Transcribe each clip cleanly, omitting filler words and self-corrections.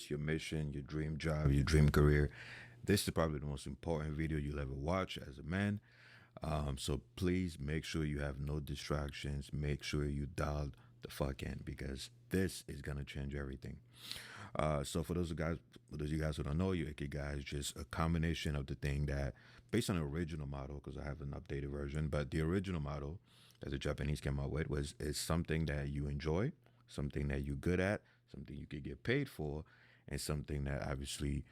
your mission, your dream job, your dream career. This is probably the most important video you'll ever watch as a man. So please make sure you have no distractions. Make sure you dial the fuck in because this is gonna change everything. So for those of you guys who don't know, your Ikigai is just a combination of the thing that, based on the original model, because I have an updated version, but the original model that the Japanese came out with was is something that you enjoy, something that you're good at, something you could get paid for, and something that obviously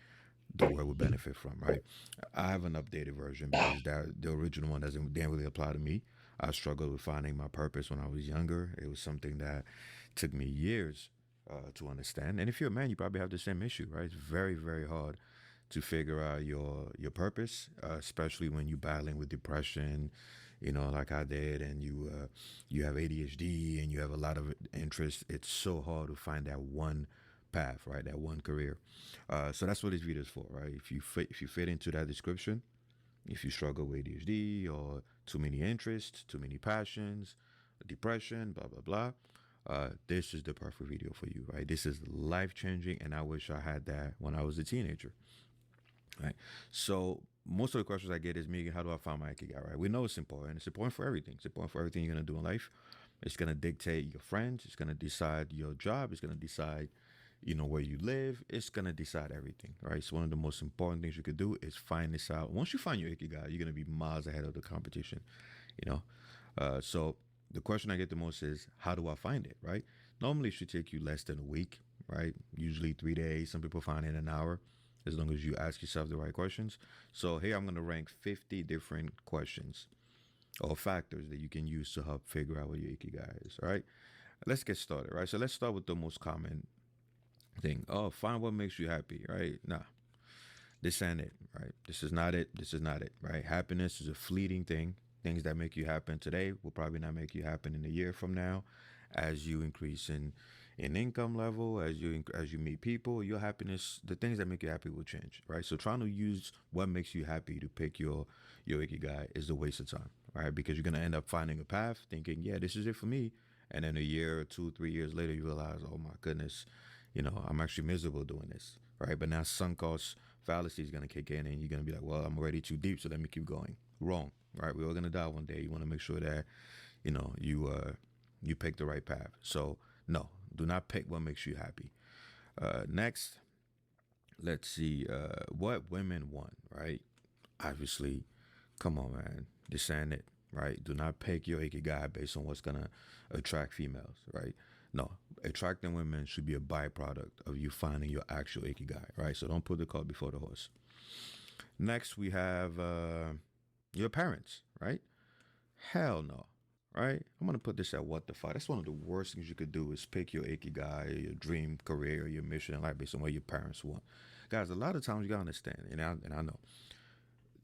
the world would benefit from, right? I have an updated version because that the original one didn't really apply to me. I struggled with finding my purpose when I was younger. It was something that took me years to understand. And if you're a man, you probably have the same issue, right? It's very, very hard to figure out your purpose, especially when you're battling with depression, like I did, and you have ADHD and you have a lot of interest. It's so hard to find that one path, right? That one career. So that's what this video is for, right? If you fit into that description, if you struggle with ADHD or too many interests, too many passions, depression, blah blah blah, this is the perfect video for you, right? This is life changing, and I wish I had that when I was a teenager, right? So most of the questions I get is, Megan, how do I find my ikigai, right? We know it's important. It's important for everything. It's important for everything you're gonna do in life. It's gonna dictate your friends. It's gonna decide your job. It's gonna decide where you live. It's gonna decide everything, right? So one of the most important things you could do is find this out. Once you find your ikigai, you're gonna be miles ahead of the competition, you know. So the question I get the most is, how do I find it, right? Normally, it should take you less than a week, right? Usually 3 days. Some people find it in an hour, as long as you ask yourself the right questions. So here I'm gonna rank 50 different questions or factors that you can use to help figure out what your ikigai is. All right, let's get started. Right, so let's start with the most common thing. Oh, find what makes you happy. Right, nah, this ain't it. Right, this is not it. This is not it. Right, happiness is a fleeting thing. Things that make you happen today will probably not make you happen in a year from now. As you increase in income level, as you meet people, your happiness, the things that make you happy will change, right? So trying to use what makes you happy to pick your ikigai is a waste of time, right? Because you're gonna end up finding a path, thinking, yeah, this is it for me, and then a year or 2, 3 years later, you realize, oh my goodness, I'm actually miserable doing this, right? But now sunk cost fallacy is gonna kick in, and you're gonna be like, well, I'm already too deep, so let me keep going. Wrong, right? We're all gonna die one day. You want to make sure that you pick the right path. So no, do not pick what makes you happy. Next, let's see what women want, right? Obviously, come on, man, this ain't it, right? Do not pick your ikigai based on what's gonna attract females, right? No, attracting women should be a byproduct of you finding your actual ikigai, right? So don't put the cart before the horse. Next, we have your parents, right? Hell no, right? I'm gonna put this at what the fuck. That's one of the worst things you could do is pick your ikigai, your dream career, your mission in life based on what your parents want. Guys, a lot of times you gotta understand, and I know,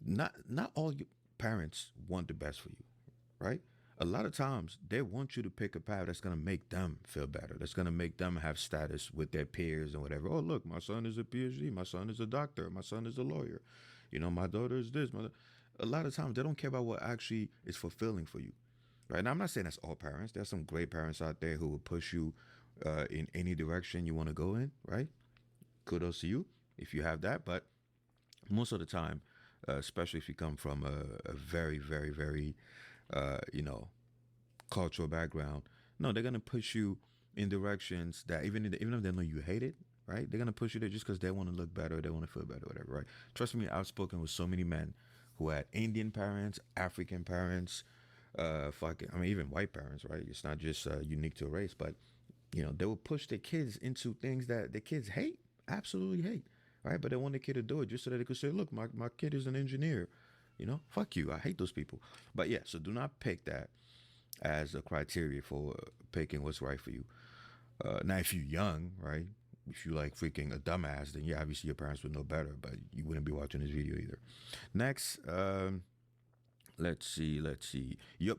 not all your parents want the best for you, right? A lot of times they want you to pick a path that's gonna make them feel better. That's gonna make them have status with their peers and whatever. Oh, look, my son is a PhD. My son is a doctor. My son is a lawyer. My daughter is this. A lot of times they don't care about what actually is fulfilling for you, right? Now I'm not saying that's all parents. There's some great parents out there who will push you in any direction you want to go in, right? Kudos to you if you have that. But most of the time, especially if you come from a very, very, very, cultural background, no, they're gonna push you in directions that even if they know you hate it, right? They're gonna push you there just because they want to look better, they want to feel better, whatever, right? Trust me, I've spoken with so many men who had Indian parents, African parents, even white parents, right? It's not just unique to a race, but they will push their kids into things that the kids hate, absolutely hate, right? But they want the kid to do it just so that they could say, look, my kid is an engineer. Fuck you. I hate those people. But yeah, so do not pick that as a criteria for picking what's right for you. Now, if you're young, right? If you like freaking a dumbass, then yeah, obviously your parents would know better, but you wouldn't be watching this video either. Next, let's see.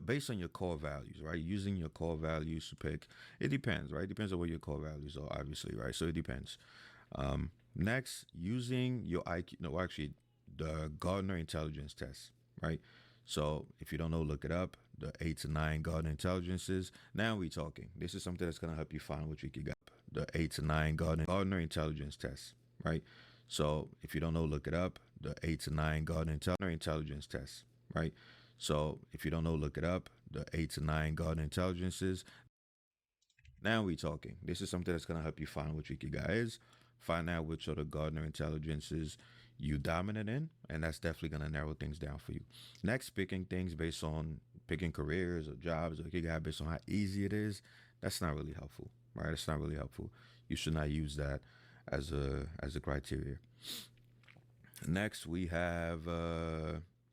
Based on your core values, right? Using your core values to pick. It depends, right? It depends on what your core values are, obviously, right? So it depends. Next, using your IQ. No, actually, the Gardner Intelligence Test, right? So if you don't know, look it up. The 8 to 9 Gardner Intelligences. Now we talking. This is something that's gonna help you find what you got. the 8 to 9 Gardner intelligence test, right? So if you don't know, look it up. The 8 to 9 Gardner intelligence test, right? So if you don't know, look it up. The 8 to 9 Gardner intelligences. Now we talking. This is something that's gonna help you find what your Ikigai is, find out which other Gardner intelligences you dominant in, and that's definitely gonna narrow things down for you. Next, picking things based on picking careers or jobs or Ikigai based on how easy it is. That's not really helpful, right? It's not really helpful. You should not use that as a criteria. Next, we have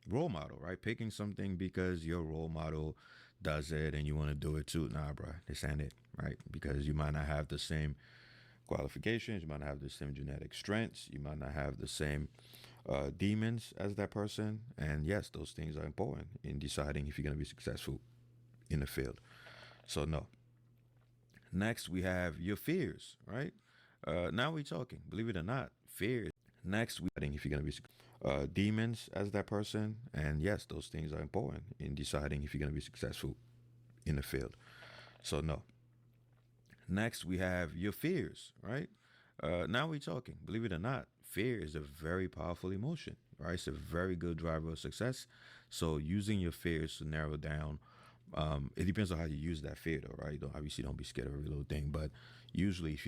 role model, right? Picking something because your role model does it and you want to do it too. Nah, bro, this ain't it, right? Because you might not have the same qualifications, you might not have the same genetic strengths, you might not have the same demons as that person. And yes, those things are important in deciding if you're going to be successful in the field. So, no. Next, we have your fears, right? Now we're talking. Believe it or not, fears. Next, we think if you're going to be demons as that person, and yes, those things are important in deciding if you're going to be successful in the field. So no. Next, we have your fears, right? Now we're talking. Believe it or not, fear is a very powerful emotion, right? It's a very good driver of success. So using your fears to narrow down, it depends on how you use that fear, though, right? Obviously, don't be scared of every little thing, but usually, if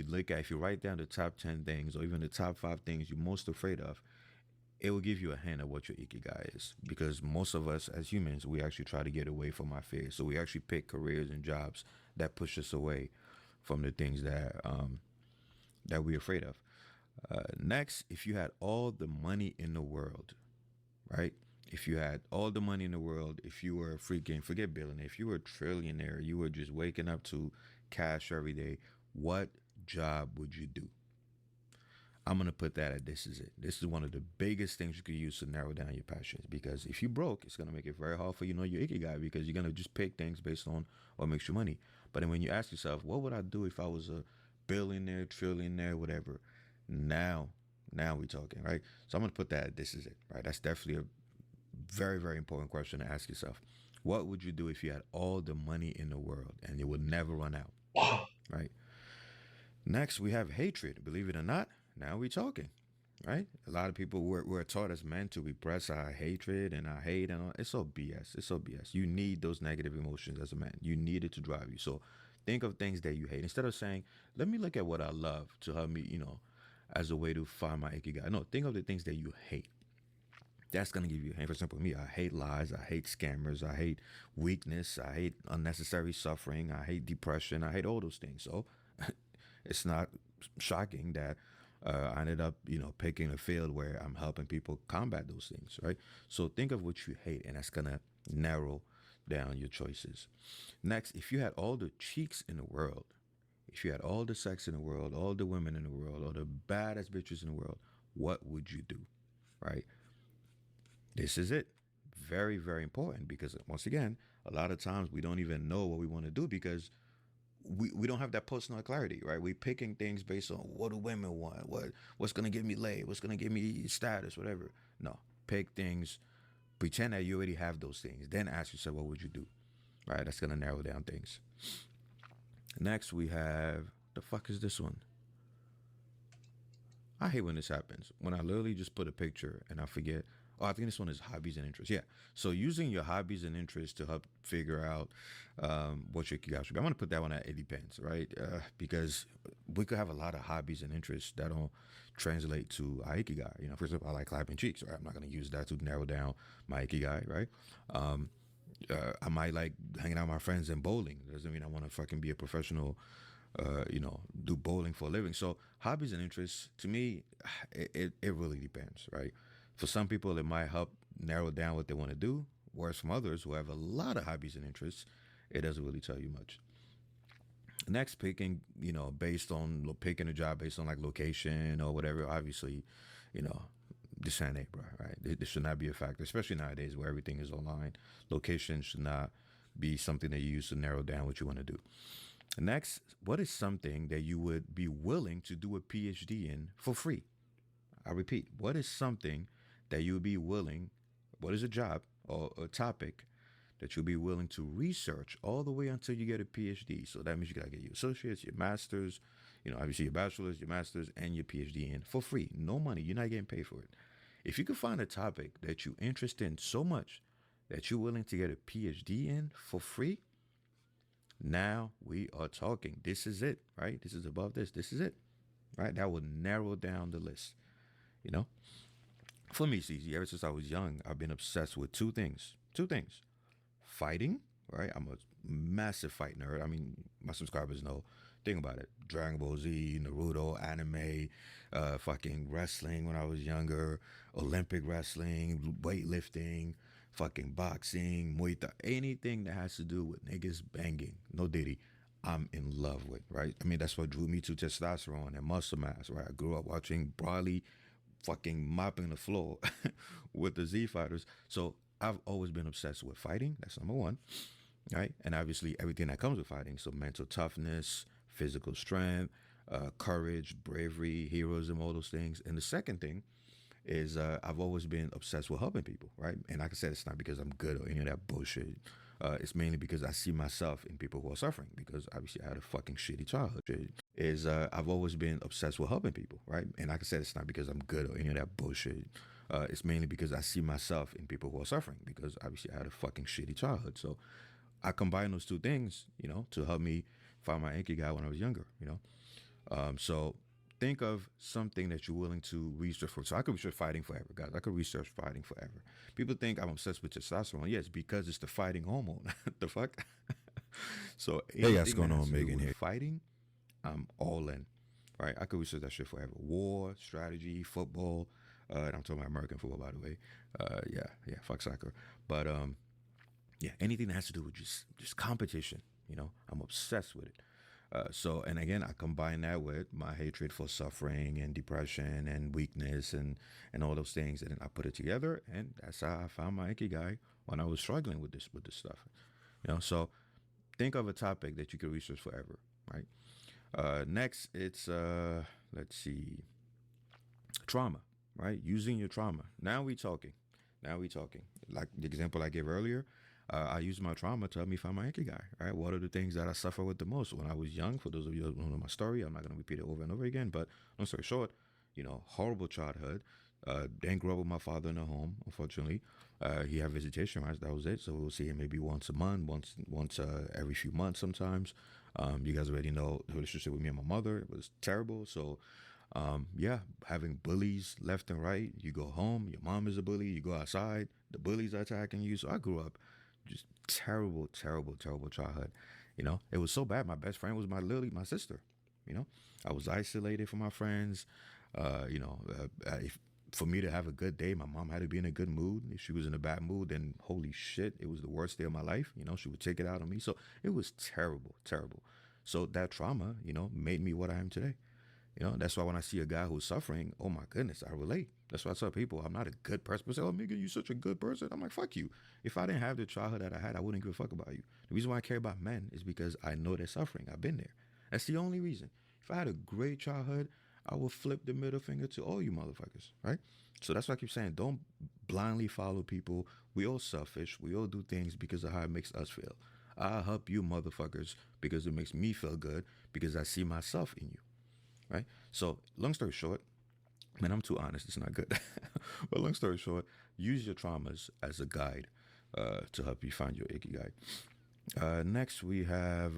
you write down the top 10 things or even the top 5 things you're most afraid of, it will give you a hint of what your ikigai is. Because most of us as humans, we actually try to get away from our fears, so we actually pick careers and jobs that push us away from the things that we're afraid of. Next, if you had all the money in the world, right? If you had all the money in the world, if you were a freaking, forget billionaire, if you were a trillionaire, you were just waking up to cash every day, what job would you do? I'm gonna put that at this is it. This is one of the biggest things you could use to narrow down your passions. Because if you broke, it's gonna make it very hard for you to know your ikigai, because you're gonna just pick things based on what makes you money. But then when you ask yourself, what would I do if I was a billionaire, trillionaire, whatever? Now, now we're talking, right? So I'm gonna put that at this is it, right? That's definitely a very, very important question to ask yourself. What would you do if you had all the money in the world and it would never run out, right? Next, we have hatred. Believe it or not, now we're talking, right? A lot of people were taught as men to repress our hatred and our hate, and all. It's all BS. It's all BS. You need those negative emotions as a man. You need it to drive you. So think of things that you hate instead of saying, "Let me look at what I love to help me," as a way to find my ikigai. No, think of the things that you hate. That's gonna give you a hint. For example, me, I hate lies, I hate scammers, I hate weakness, I hate unnecessary suffering, I hate depression, I hate all those things. So it's not shocking that I ended up, picking a field where I'm helping people combat those things, right? So think of what you hate, and that's gonna narrow down your choices. Next, if you had all the cheeks in the world, if you had all the sex in the world, all the women in the world, all the baddest bitches in the world, what would you do, right? This is it. Very, very important, because once again, a lot of times we don't even know what we want to do because we don't have that personal clarity, right? We're picking things based on what do women want, what's gonna give me lay, what's gonna give me status, whatever. No, pick things, pretend that you already have those things, then ask yourself what would you do, right? That's gonna narrow down things. Next, we have the fuck is this one? I hate when this happens. When I literally just put a picture and I forget. Oh, I think this one is hobbies and interests. Yeah. So using your hobbies and interests to help figure out what your ikigai should be. I'm gonna put that one at it depends, right? Because we could have a lot of hobbies and interests that don't translate to our ikigai. For example, I like clapping cheeks, right? I'm not gonna use that to narrow down my ikigai, right? Um, I might like hanging out with my friends and bowling. Doesn't mean I want to fucking be a professional do bowling for a living. So hobbies and interests, to me, it really depends, right? For some people, it might help narrow down what they want to do. Whereas from others who have a lot of hobbies and interests, it doesn't really tell you much. Next, picking, based on picking a job based on like location or whatever. Obviously, you know, this ain't it, bro. Right? This should not be a factor, especially nowadays where everything is online. Location should not be something that you use to narrow down what you want to do. Next, what is something that you would be willing to do a PhD in for free? I repeat, what is something that you would be willing, what is a job or a topic that you'll be willing to research all the way until you get a PhD? So that means you gotta get your associates, your masters, Obviously your bachelor's, your master's, and your PhD in for free. No money. You're not getting paid for it. If you could find a topic that you're interested in so much that you're willing to get a PhD in for free, now we are talking. This is it, right? This is above this. This is it, right? That will narrow down the list. You know, for me, CZ, ever since I was young, I've been obsessed with two things. Two things: fighting, right? I'm a massive fight nerd. I mean, my subscribers know. Think about it: Dragon Ball Z, Naruto, anime, fucking wrestling when I was younger, Olympic wrestling, weightlifting, fucking boxing, Muay Thai, anything that has to do with niggas banging. No Diddy. I'm in love with, right? I mean, that's what drew me to testosterone and muscle mass, right? I grew up watching Broly fucking mopping the floor with the Z fighters. So I've always been obsessed with fighting. That's number one, right? And obviously everything that comes with fighting. So mental toughness, physical strength, courage, bravery, heroism, all those things. And the second thing is I've always been obsessed with helping people, right? And like I said, it's not because I'm good or any of that bullshit. It's mainly because I see myself in people who are suffering because obviously I had a fucking shitty childhood. Is I've always been obsessed with helping people, right? And like I said, it's not because I'm good or any of that bullshit. It's mainly because I see myself in people who are suffering because obviously I had a fucking shitty childhood. So I combine those two things, to help me find my ikigai when I was younger, So think of something that you're willing to research for. So I could research fighting forever, guys. I could research fighting forever. People think I'm obsessed with testosterone. Yes, because it's the fighting hormone. The fuck? So Hey, what's going on, Megan here? fighting, I'm all in. Right? I could research that shit forever. War, strategy, football. And I'm talking about American football, by the way. Yeah, fuck soccer. But yeah, anything that has to do with just competition. I'm obsessed with it. So, and again, I combine that with my hatred for suffering and depression and weakness and all those things, and then I put it together, and that's how I found my ikigai when I was struggling with this stuff. So think of a topic that you could research forever, right? Next, it's let's see, trauma, right? Using your trauma. Now we talking. Now we talking. Like the example I gave earlier, I use my trauma to help me find my ikigai, right? What are the things that I suffer with the most? When I was young, for those of you who know my story, I'm not going to repeat it over and over again, but long story short, horrible childhood. Didn't grow up with my father in a home, unfortunately. He had visitation rights, that was it. So we'll see him maybe once a month, once every few months sometimes. You guys already know the relationship with me and my mother. It was terrible. So yeah, having bullies left and right. You go home, your mom is a bully. You go outside, the bullies are attacking you. So I grew up just terrible, terrible, terrible childhood. It was so bad. My best friend was literally my sister. I was isolated from my friends. If for me to have a good day, my mom had to be in a good mood. If she was in a bad mood, then holy shit, it was the worst day of my life. She would take it out on me. So it was terrible, terrible. So that trauma, made me what I am today. That's why when I see a guy who's suffering, oh my goodness, I relate. That's why I tell people I'm not a good person. People say, oh, Miguel, you're such a good person. I'm like, fuck you. If I didn't have the childhood that I had, I wouldn't give a fuck about you. The reason why I care about men is because I know they're suffering. I've been there. That's the only reason. If I had a great childhood, I would flip the middle finger to all you motherfuckers, right? So that's why I keep saying, don't blindly follow people. We all selfish. We all do things because of how it makes us feel. I'll help you motherfuckers because it makes me feel good because I see myself in you. Right? So, long story short, man, I'm too honest. It's not good. But long story short, use your traumas as a guide to help you find your ikigai. Next, we have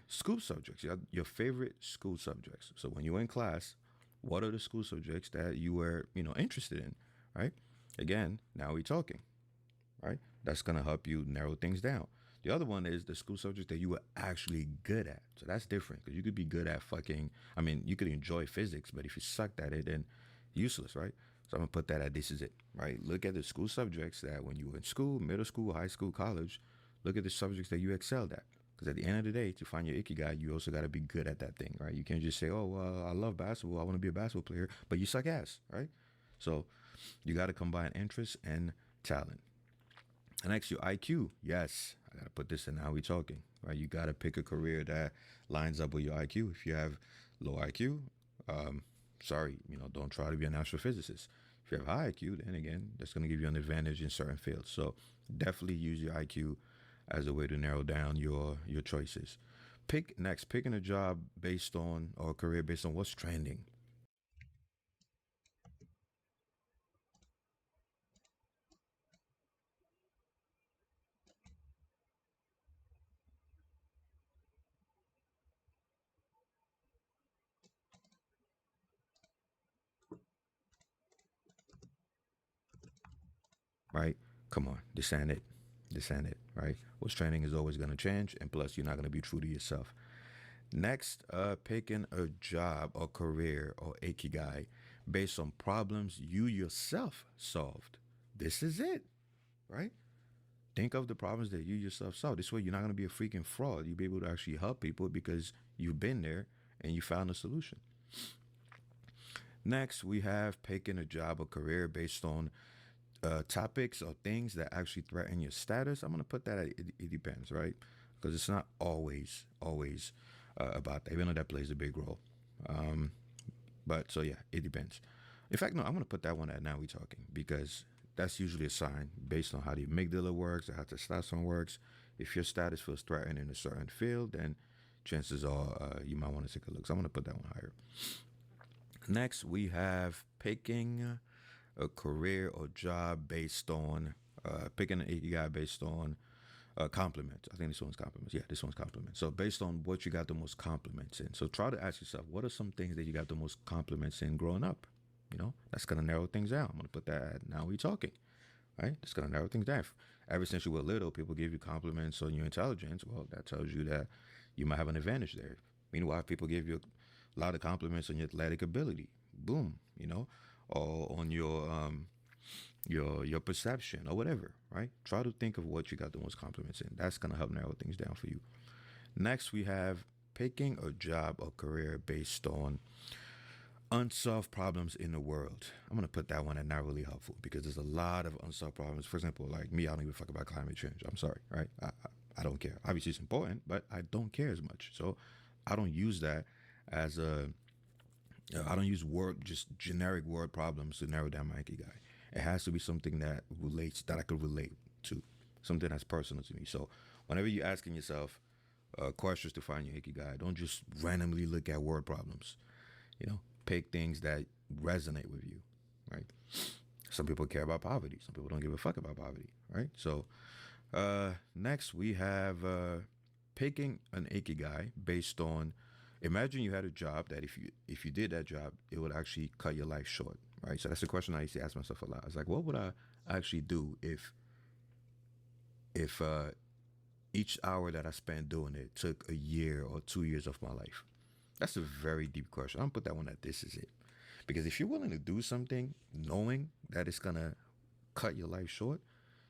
school subjects. Your favorite school subjects. So, when you're in class, what are the school subjects that you were, interested in? Right? Again, now we're talking. Right? That's gonna help you narrow things down. The other one is the school subject that you were actually good at. So that's different because you could be good at you could enjoy physics, but if you sucked at it, then useless, right? So I'm gonna put that at this is it, right? Look at the school subjects that when you were in school, middle school, high school, college, look at the subjects that you excelled at. Because at the end of the day, to find your ikigai, you also got to be good at that thing, right? You can't just say, oh, well, I love basketball. I want to be a basketball player, but you suck ass, right? So you got to combine interest and talent. And next, your IQ. Yes, I gotta put this in how we talking, right? You gotta pick a career that lines up with your IQ. If you have low IQ, sorry, don't try to be an astrophysicist. If you have high IQ, then again, that's gonna give you an advantage in certain fields. So definitely use your IQ as a way to narrow down your choices. Picking a job based on or a career based on what's trending. Right? Come on, this ain't it. This ain't it, right? What's trending is always going to change, and plus, you're not going to be true to yourself. Next, picking a job or career or ikigai based on problems you yourself solved. This is it, right? Think of the problems that you yourself solved. This way, you're not going to be a freaking fraud. You'll be able to actually help people because you've been there and you found a solution. Next, we have picking a job or career based on topics or things that actually threaten your status. I'm gonna put that at it depends, right? Because it's not always about that, even though that plays a big role. Um, but so yeah, it depends. In fact, no, I'm gonna put that one at now we talking because that's usually a sign based on how the amygdala works, or how testosterone works. If your status feels threatened in a certain field, then chances are you might want to take a look. So I'm gonna put that one higher. Next, we have picking a career or job based on picking an ikigai based on compliments. I think this one's compliments. Yeah, this one's compliments. So based on what you got the most compliments in. So try to ask yourself, what are some things that you got the most compliments in growing up? You know, that's gonna narrow things down. I'm gonna put that at now we talking. Right? That's gonna narrow things down. Ever since you were little, people give you compliments on your intelligence. Well, that tells you that you might have an advantage there. Meanwhile, people give you a lot of compliments on your athletic ability. Boom, you know, or on your perception or whatever, right? Try to think of what you got the most compliments in. That's gonna help narrow things down for you. Next, we have picking a job or career based on unsolved problems in the world. I'm gonna put that one at not really helpful because there's a lot of unsolved problems. For example, like me, I don't give a fuck about climate change. I'm sorry, right? I don't care. Obviously, it's important, but I don't care as much. So I don't use that as a I don't use word just generic word problems to narrow down my ikigai. It has to be something that relates that I could relate to, something that's personal to me. So whenever you're asking yourself questions to find your ikigai, don't just randomly look at word problems. You know, pick things that resonate with you, right? Some people care about poverty. Some people don't give a fuck about poverty, right? So next we have picking an ikigai based on. Imagine you had a job that if you did that job, it would actually cut your life short, right? So that's a question I used to ask myself a lot. It's like, what would I actually do if each hour that I spent doing it took a year or 2 years of my life? That's a very deep question. I'm gonna put that one at this is it. Because if you're willing to do something knowing that it's gonna cut your life short,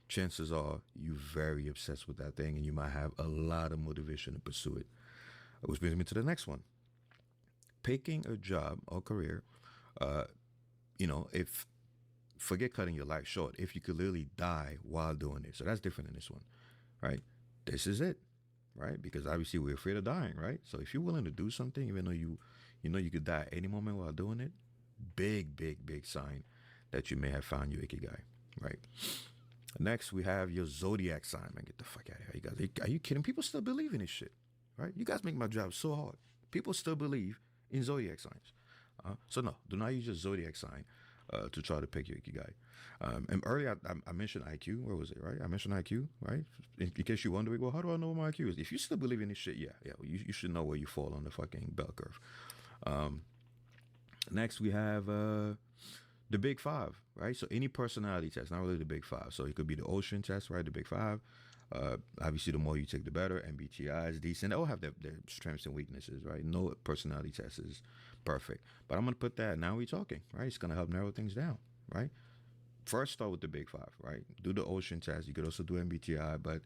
chances are you're very obsessed with that thing and you might have a lot of motivation to pursue it. Which brings me to the next one. Picking a job or career, uh, if forget cutting your life short, if you could literally die while doing it. So that's different in this one, right? This is it, right? Because obviously we're afraid of dying, right? So if you're willing to do something, even though you know you could die at any moment while doing it, big sign that you may have found your ikigai, right? Next, we have your zodiac sign. Man, get the fuck out of here, you guys. Are you kidding? People still believe in this shit, right? You guys make my job so hard. People still believe in zodiac signs. So no, do not use your zodiac sign to try to pick your ikigai. And earlier I mentioned IQ. Where was it? Right? I mentioned IQ. Right? In case you're wondering, well, how do I know what my IQ is? If you still believe in this shit, yeah, you should know where you fall on the fucking bell curve. Um, Next, we have the big five, right? So any personality test, not really the big five. So it could be the ocean test, right? The big five. Obviously, the more you take, the better. MBTI is decent. They all have their strengths and weaknesses, right? No personality test is perfect. But I'm going to put that, now we're talking, right? It's going to help narrow things down, right? First, start with the big five, right? Do the ocean test. You could also do MBTI, but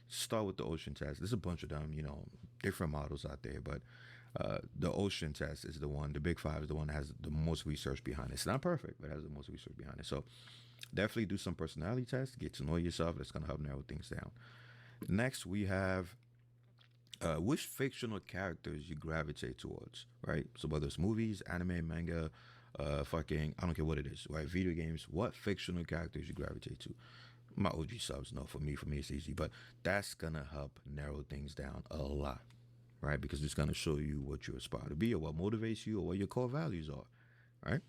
start with the ocean test. There's a bunch of them, different models out there, but the ocean test is the one. The big five is the one that has the most research behind it. It's not perfect, but it has the most research behind it. So definitely do some personality tests. Get to know yourself. That's going to help narrow things down. Next, we have which fictional characters you gravitate towards, right? So whether it's movies, anime, manga, fucking, I don't care what it is, right? Video games, what fictional characters you gravitate to. My OG subs know for me it's easy, but that's gonna help narrow things down a lot, right? Because it's gonna show you what you aspire to be, or what motivates you, or what your core values are, right?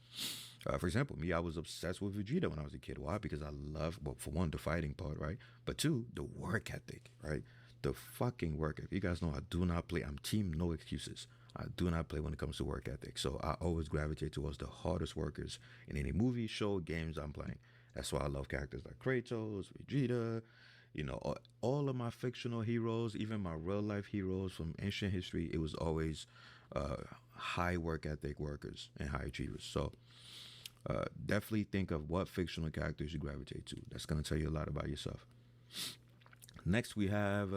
For example, me, I was obsessed with Vegeta when I was a kid. Why? Because I love, well, for one, the fighting part, right? But two, the work ethic, right? The fucking work ethic. You guys know I do not play. I'm team no excuses. I do not play when it comes to work ethic. So I always gravitate towards the hardest workers in any movie, show, games I'm playing. That's why I love characters like Kratos, Vegeta, all of my fictional heroes, even my real life heroes from ancient history. It was always uh, high work ethic workers and high achievers. So definitely think of what fictional characters you gravitate to. That's going to tell you a lot about yourself. Next, we have,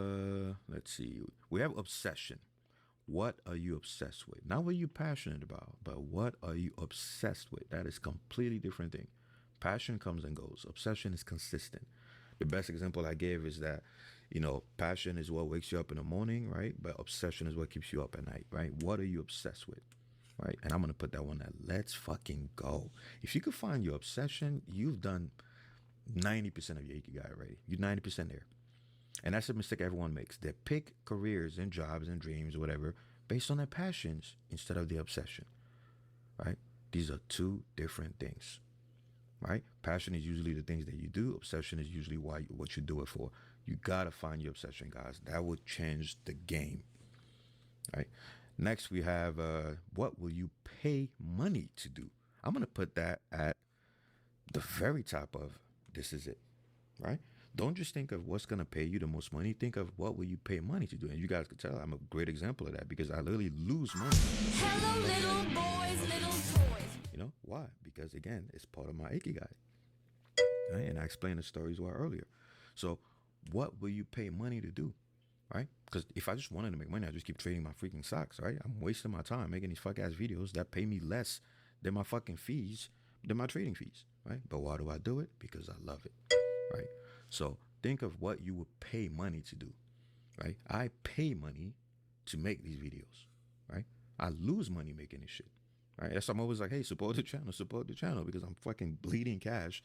let's see, we have obsession. What are you obsessed with? Not what you're passionate about, but what are you obsessed with? That is completely different thing. Passion comes and goes. Obsession is consistent. The best example I gave is that, passion is what wakes you up in the morning, right? But obsession is what keeps you up at night, right? What are you obsessed with? Right? And I'm going to put that one at let's fucking go. If you could find your obsession, you've done 90% of your ikigai already. You're 90% there. And that's a mistake everyone makes. They pick careers and jobs and dreams or whatever based on their passions instead of their obsession, right? These are two different things, right? Passion is usually the things that you do. Obsession is usually what you do it for. You got to find your obsession, guys. That will change the game, right? Next, we have what will you pay money to do? I'm going to put that at the very top of this is it, right? Don't just think of what's going to pay you the most money. Think of what will you pay money to do. And you guys can tell I'm a great example of that because I literally lose money. Hello, little boys, little toys. Why? Because again, it's part of my ikigai. Right? And I explained the stories well earlier. So what will you pay money to do? Right? Because if I just wanted to make money, I just keep trading my freaking socks, right? I'm wasting my time making these fuck ass videos that pay me less than my fucking fees, than my trading fees, right? But why do I do it? Because I love it, right? So think of what you would pay money to do, right? I pay money to make these videos, right? I lose money making this shit, right? That's why I'm always like, hey, support the channel because I'm fucking bleeding cash,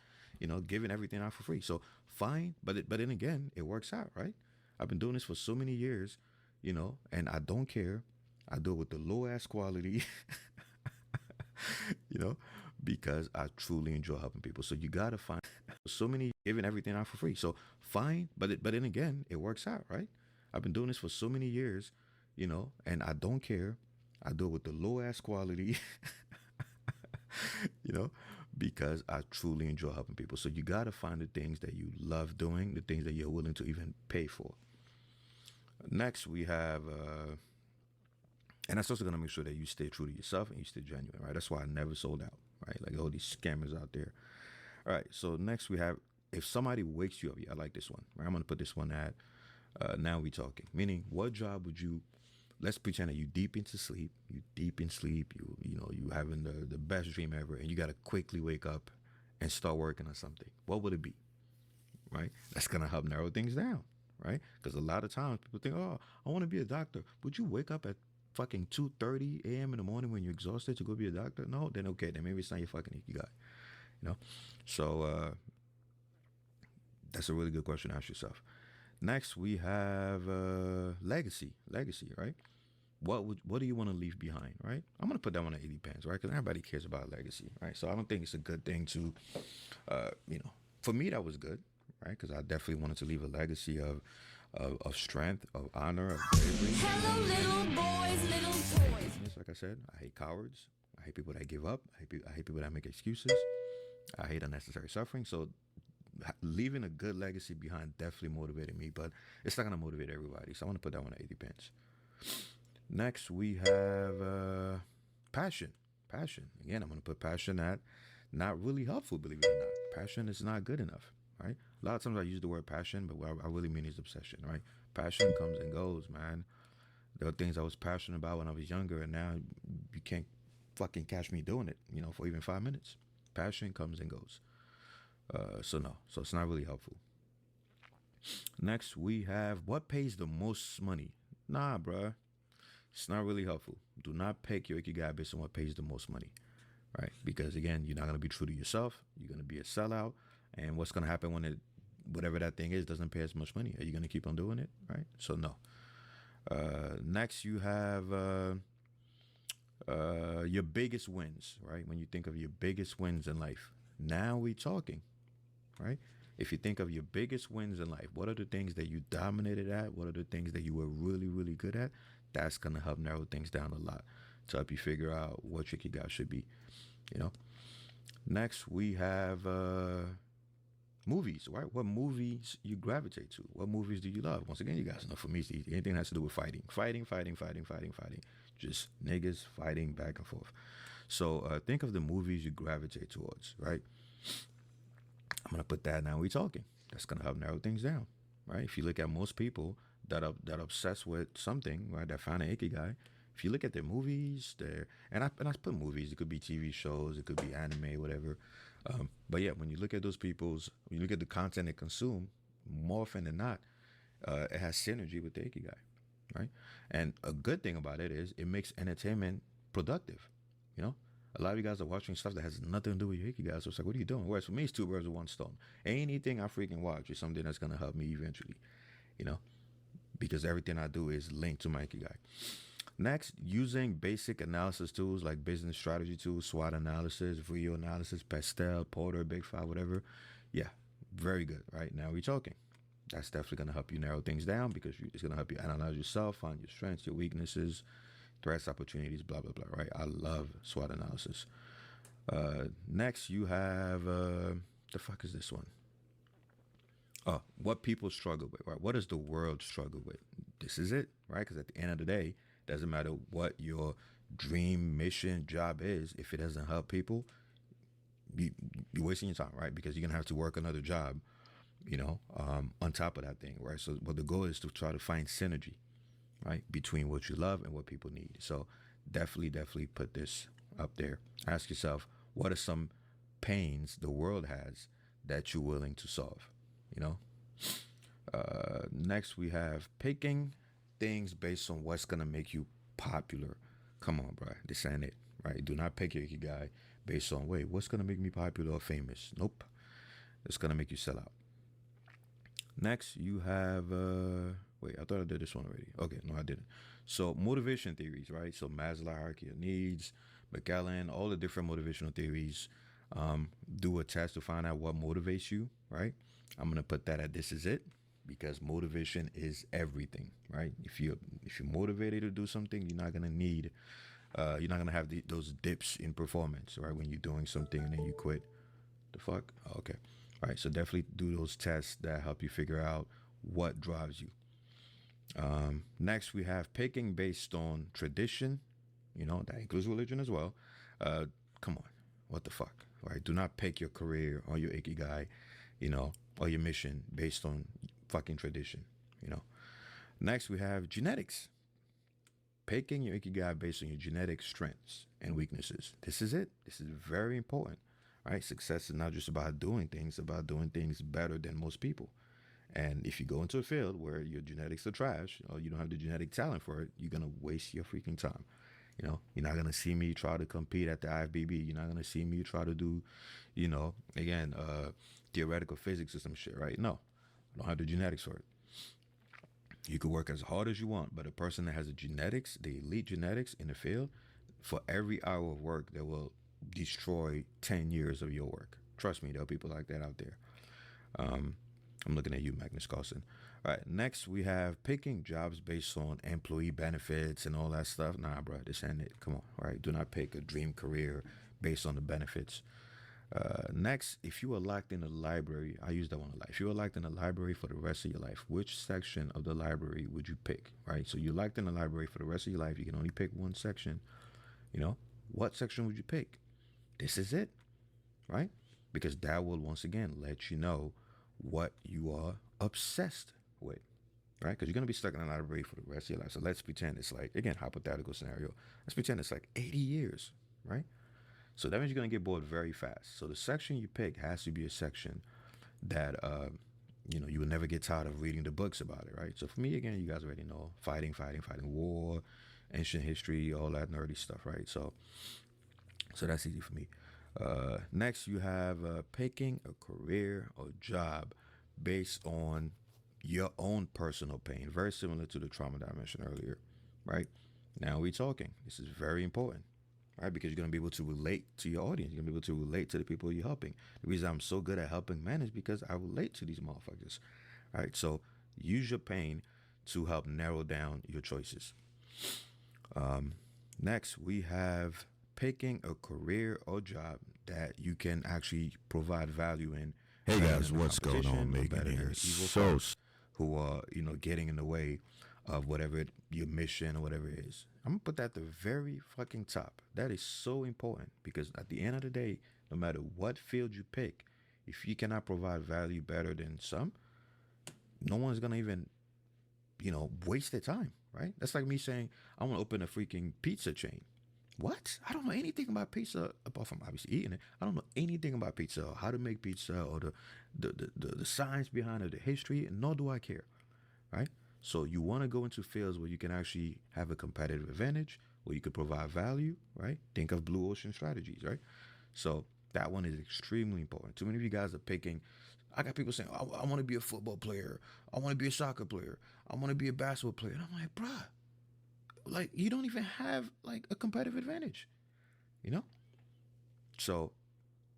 giving everything out for free. So fine, but then again, it works out, right? I've been doing this for so many years, and I don't care. I do it with the low ass quality, you know, because I truly enjoy helping people. So you gotta find so many giving everything out for free. So fine, but then again, it works out, right? I've been doing this for so many years, and I don't care. I do it with the low ass quality, you know, because I truly enjoy helping people. So you gotta find the things that you love doing, the things that you're willing to even pay for. Next, we have, and that's also gonna make sure that you stay true to yourself and you stay genuine, right? That's why I never sold out, right? Like all these scammers out there. All right. So next we have, if somebody wakes you up, I like this one, right? I'm gonna put this one at, now we talking. Meaning, what job would you? Let's pretend that you deep into sleep. You deep in sleep. You having the best dream ever, and you gotta quickly wake up and start working on something. What would it be? Right? That's gonna help narrow things down, right? Because a lot of times people think, oh, I want to be a doctor. Would you wake up at fucking 2:30 a.m. in the morning when you're exhausted to go be a doctor? No, then okay, then maybe it's not your fucking ikigai, you know. So that's a really good question to ask yourself. Next, we have legacy, right? What do you want to leave behind, right? I'm gonna put that one at 80 pence, right? Because everybody cares about legacy, right? So I don't think it's a good thing to, for me that was good, right? Because I definitely wanted to leave a legacy of strength, of honor, of bravery. Hello, little boys, little toys. Like I said, I hate cowards. I hate people that give up. I hate people that make excuses. I hate unnecessary suffering. So leaving a good legacy behind definitely motivated me, but it's not gonna motivate everybody. So I want to put that one at 80 pence. Next, we have passion. Passion. Again, I'm going to put passion at not really helpful, believe it or not. Passion is not good enough, right? A lot of times I use the word passion, but what I really mean is obsession, right? Passion comes and goes, man. There are things I was passionate about when I was younger, and now you can't fucking catch me doing it, for even 5 minutes. Passion comes and goes. So no. So it's not really helpful. Next, we have what pays the most money. Nah, bruh. It's not really helpful. Do not pick your ikigai based on what pays the most money, right? Because again, you're not going to be true to yourself. You're going to be a sellout. And what's going to happen when whatever that thing is, doesn't pay as much money? Are you going to keep on doing it, right? So no. Next, you have your biggest wins, right? When you think of your biggest wins in life, now we talking, right? If you think of your biggest wins in life, what are the things that you dominated at? What are the things that you were really, really good at? That's gonna help narrow things down a lot to help you figure out what your Ikigai should be. You know. Next, we have movies, right? What movies you gravitate to? What movies do you love? Once again, you guys know for me, it's easy. Anything that has to do with fighting, fighting. Just niggas fighting back and forth. So think of the movies you gravitate towards, right? I'm gonna put that now we talking. That's gonna help narrow things down, right? If you look at most people that obsessed with something, right, that find an ikigai. If you look at their movies, and I put movies. It could be TV shows, it could be anime, whatever. But yeah, when you look at those people's, when you look at the content they consume, more often than not, it has synergy with the ikigai, right? And a good thing about it is it makes entertainment productive. You know, a lot of you guys are watching stuff that has nothing to do with your ikigai. So it's like, what are you doing? Whereas for me, it's two birds with one stone. Anything I freaking watch is something that's gonna help me eventually. You know, because everything I do is linked to my ikigai. Next, using basic analysis tools like business strategy tools, SWOT analysis, VO analysis, Pastel, Porter, Big Five, whatever. Yeah, very good. Right now, we're talking. That's definitely going to help you narrow things down because it's going to help you analyze yourself, find your strengths, your weaknesses, threats, opportunities, blah, blah, blah. Right? I love SWOT analysis. Next, you have the fuck is this one? Oh, what people struggle with, right? What does the world struggle with? This is it, right? Because at the end of the day, doesn't matter what your dream, mission, job is. If it doesn't help people, you, you're wasting your time, right? Because you're gonna have to work another job, on top of that thing, right? So, but the goal is to try to find synergy, right, between what you love and what people need. So, definitely put this up there. Ask yourself, what are some pains the world has that you're willing to solve? You know. Next, we have picking things based on what's gonna make you popular. Come on, bro. This ain't it, right? Do not pick your ikigai based on what's gonna make me popular or famous. Nope. It's gonna make you sell out. Next, you have I thought I did this one already. Okay, no, I didn't. So motivation theories, right? So Maslow hierarchy of needs, McAllen, all the different motivational theories. Do a test to find out what motivates you, right? I'm gonna put that at this is it because motivation is everything, right? If you're motivated to do something, you're not gonna have those dips in performance, right? When you're doing something and then you quit. The fuck? Oh, okay. All right. So definitely do those tests that help you figure out what drives you. Next, we have picking based on tradition. That includes religion as well. Come on. What the fuck? Right? Do not pick your career or your ikigai, or your mission based on fucking tradition. Next, we have genetics. Picking your ikigai based on your genetic strengths and weaknesses. This is it. This is very important. Right? Success is not just about doing things, it's about doing things better than most people. And if you go into a field where your genetics are trash or you don't have the genetic talent for it, you're gonna waste your freaking time. You're not gonna see me try to compete at the IFBB. You're not gonna see me try to do, again, theoretical physics or some shit, right? No, I don't have the genetics for it. You could work as hard as you want, but a person that has the elite genetics in the field, for every hour of work, they will destroy 10 years of your work. Trust me, there are people like that out there. I'm looking at you, Magnus Carlsen. All right, next we have picking jobs based on employee benefits and all that stuff. Nah, bro, this ain't it. Come on, all right? Do not pick a dream career based on the benefits. Next, if you were locked in a library, I use that one a lot. If you were locked in a library for the rest of your life, which section of the library would you pick, right? So you're locked in a library for the rest of your life. You can only pick one section. What section would you pick? This is it, right? Because that will once again let you know what you are obsessed with, right? Because you're going to be stuck in a library for the rest of your life. So let's pretend it's like, again, hypothetical scenario. Let's pretend it's like 80 years, right? So that means you're going to get bored very fast. So the section you pick has to be a section that, you will never get tired of reading the books about it, right? So for me, again, you guys already know fighting, war, ancient history, all that nerdy stuff, right? So that's easy for me. Next, you have picking a career or job based on your own personal pain, very similar to the trauma that I mentioned earlier, right? Now we're talking. This is very important, right? Because you're gonna be able to relate to your audience. You're gonna be able to relate to the people you're helping. The reason I'm so good at helping men is because I relate to these motherfuckers, right? So use your pain to help narrow down your choices. Next, we have picking a career or job that you can actually provide value in, Hey better guys, than the what's going on, competition or Megan? better than Here. the evil So, folks who are, getting in the way of whatever your mission or whatever it is. I'm gonna put that at the very fucking top. That is so important because at the end of the day, no matter what field you pick, if you cannot provide value better than some, no one's gonna even, waste their time, right? That's like me saying, I want to open a freaking pizza chain. What? I don't know anything about pizza apart from obviously eating it. I don't know anything about pizza or how to make pizza or the science behind it, the history, nor do I care, right? So you want to go into fields where you can actually have a competitive advantage, where you could provide value, right? Think of blue ocean strategies, right? So that one is extremely important. Too many of you guys are picking. I got people saying, I want to be a football player. I want to be a soccer player. I want to be a basketball player. And I'm like, bruh, like you don't even have like a competitive advantage, you know? So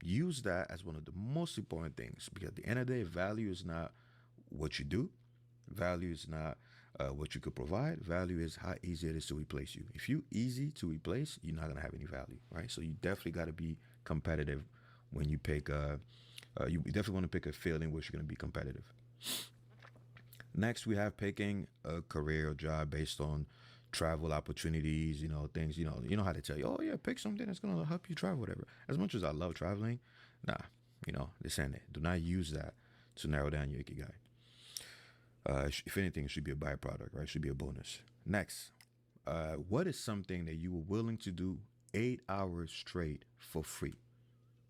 use that as one of the most important things because at the end of the day, value is not what you do. Value is not what you could provide. Value is how easy it is to replace you. If you easy to replace, you're not gonna have any value, right? So you definitely got to be competitive when you pick. You definitely want to pick a field in which you're gonna be competitive. Next, we have picking a career or job based on travel opportunities. Things. You know how they tell you, oh yeah, pick something that's gonna help you travel, whatever. As much as I love traveling, nah, this ain't it. Do not use that to narrow down your ikigai. If anything, it should be a byproduct, right? It should be a bonus. Next, what is something that you were willing to do 8 hours straight for free?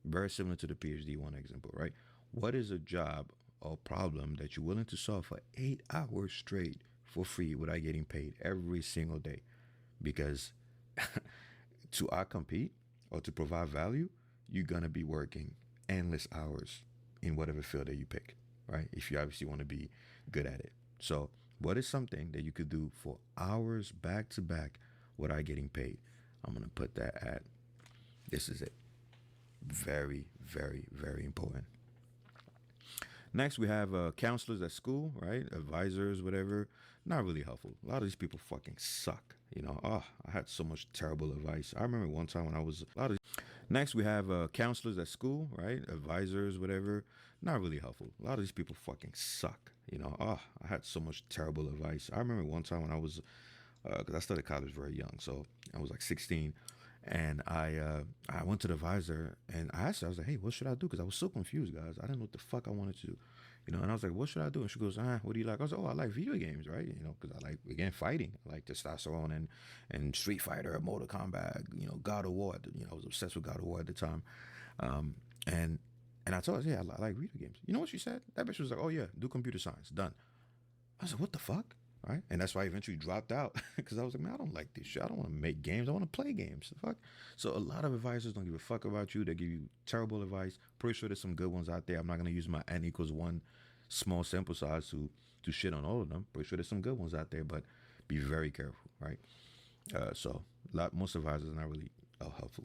Very similar to the PhD one example, right? What is a job or problem that you're willing to solve for 8 hours straight for free without getting paid every single day? Because to outcompete or to provide value, you're gonna be working endless hours in whatever field that you pick, right? If you obviously want to be good at it. So, what is something that you could do for hours back to back without getting paid? I'm gonna put that at this is it. Very, very, very important. Next, we have counselors at school, right? Advisors, whatever. Not really helpful. A lot of these people fucking suck. I had so much terrible advice. I remember one time when I was a lot of. Next, we have counselors at school, right? Advisors, whatever. Not really helpful. A lot of these people fucking suck. I had so much terrible advice. I remember one time when I was, because I started college very young, so I was like 16, and I went to the advisor and I asked her, I was like, hey, what should I do? Because I was so confused, guys. I didn't know what the fuck I wanted to do. And I was like, what should I do? And she goes, what do you like? I was like, oh, I like video games, right? Because I like, again, fighting. I like testosterone and Street Fighter, Mortal Kombat, God of War. I was obsessed with God of War at the time. Um, and and I told her, yeah, I like video games. You know what she said? That bitch was like, oh, yeah, do computer science. Done. I was like, what the fuck? Right? And that's why I eventually dropped out because I was like, man, I don't like this shit. I don't want to make games. I want to play games. The fuck? So a lot of advisors don't give a fuck about you. They give you terrible advice. Pretty sure there's some good ones out there. I'm not going to use my n equals one small sample size to shit on all of them. Pretty sure there's some good ones out there, but be very careful, right? So most advisors are not really helpful.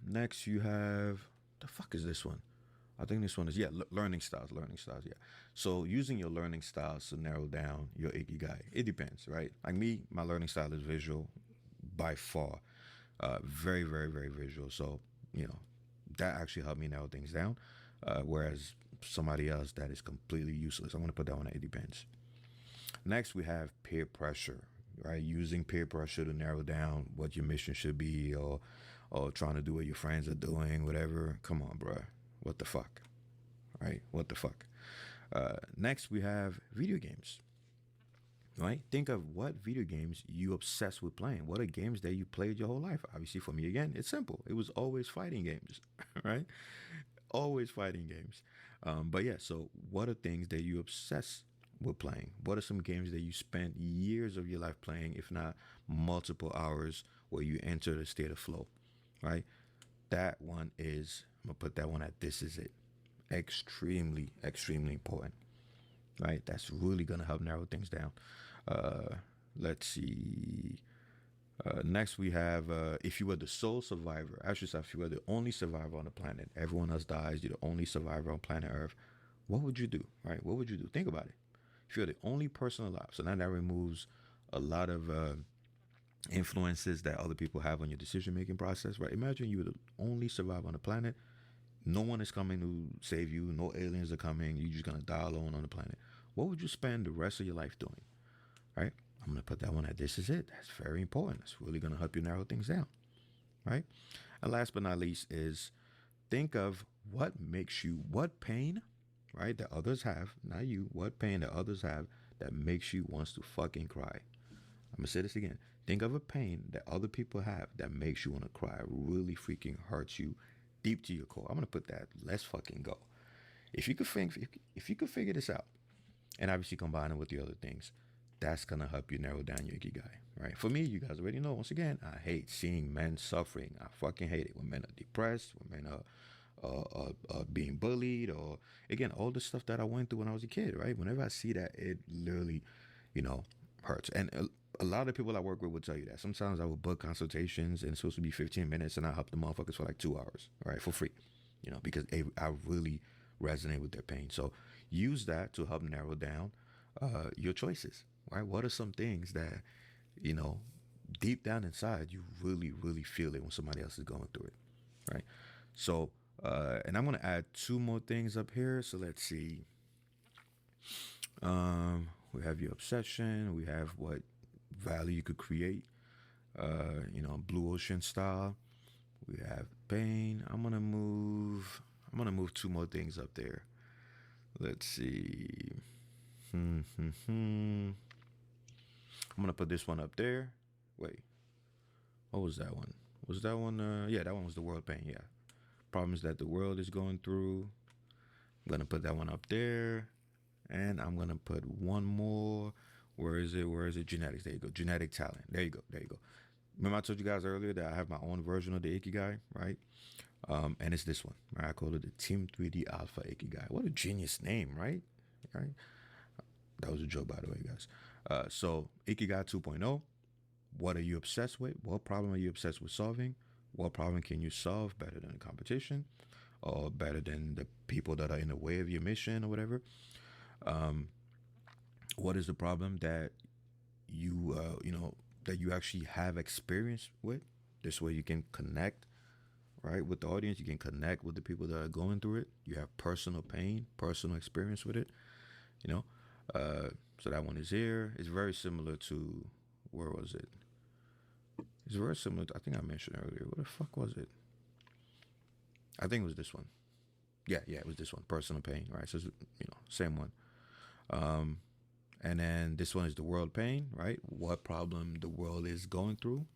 Next you have the fuck is this one? I think this one is learning styles. Yeah. So using your learning styles to narrow down your ikigai. It depends, right? Like me, my learning style is visual, by far, very very very visual. So that actually helped me narrow things down. Whereas somebody else that is completely useless. I'm gonna put that one at it depends. Next we have peer pressure, right? Using peer pressure to narrow down what your mission should be, or trying to do what your friends are doing, whatever. Come on, bruh. What the fuck? Right? What the fuck? Next, we have video games. Right? Think of what video games you obsessed with playing. What are games that you played your whole life? Obviously, for me, again, it's simple. It was always fighting games, right? Always fighting games. But yeah, so what are things that you obsess with playing? What are some games that you spent years of your life playing, if not multiple hours, where you enter the state of flow, right? That one is, I'm gonna put that one at this is it. extremely, extremely important, right? That's really gonna help narrow things down. Let's see. Next, we have if you were the sole survivor. Actually, if you were the only survivor on the planet, everyone else dies. You're the only survivor on planet Earth. What would you do? Right? What would you do? Think about it. If you're the only person alive, so now that removes a lot of influences that other people have on your decision making process. Right? Imagine you were the only survivor on the planet. No one is coming to save you. No aliens are coming. You're just gonna die alone on the planet. What would you spend the rest of your life doing? Right? I'm gonna put that one at this is it. That's very important. That's really gonna help you narrow things down. Right? And last but not least is think of what makes you what pain, right, that others have, not you, what pain that others have that makes you wants to fucking cry. I'm gonna say this again. Think of a pain that other people have that makes you want to cry, really freaking hurts you deep to your core. I'm gonna put that. Let's fucking go. If you could think, if you could figure this out, and obviously combine it with the other things, that's gonna help you narrow down your ikigai, right? For me, you guys already know. Once again, I hate seeing men suffering. I fucking hate it when men are depressed, when men are being bullied, or again, all the stuff that I went through when I was a kid, right? Whenever I see that, it literally, you know, hurts. And a lot of people I work with will tell you that. Sometimes I will book consultations and it's supposed to be 15 minutes and I help the motherfuckers for like 2 hours, all right, for free, because I really resonate with their pain. So use that to help narrow down your choices, right? What are some things that, you know, deep down inside, you really, really feel it when somebody else is going through it, right? So, and I'm going to add two more things up here. So let's see. We have your obsession. We have what value you could create, blue ocean style. We have pain. I'm gonna move two more things up there. Let's see. I'm gonna put this one up there. Wait, what was that one? Was that one? Yeah, that one was the world pain. Yeah, problems that the world is going through. I'm gonna put that one up there, and I'm gonna put one more. Where is it? Where is it? Genetics. There you go. Genetic talent. There you go. There you go. Remember I told you guys earlier that I have my own version of the Ikigai, right? And it's this one. Right? I call it the Team 3D Alpha Ikigai. What a genius name, right? Right. That was a joke, by the way, guys. So Ikigai 2.0. What are you obsessed with? What problem are you obsessed with solving? What problem can you solve better than the competition, or better than the people that are in the way of your mission, or whatever? What is the problem that that you actually have experience with? This way you can connect, right, with the audience. You can connect with the people that are going through it. You have personal pain, personal experience with it. You know, so that one is here. It's very similar to where was it? It's very similar. I think I mentioned earlier. What the fuck was it? I think it was this one. Yeah, it was this one. Personal pain, right? So same one. And then this one is the world pain, right? What problem the world is going through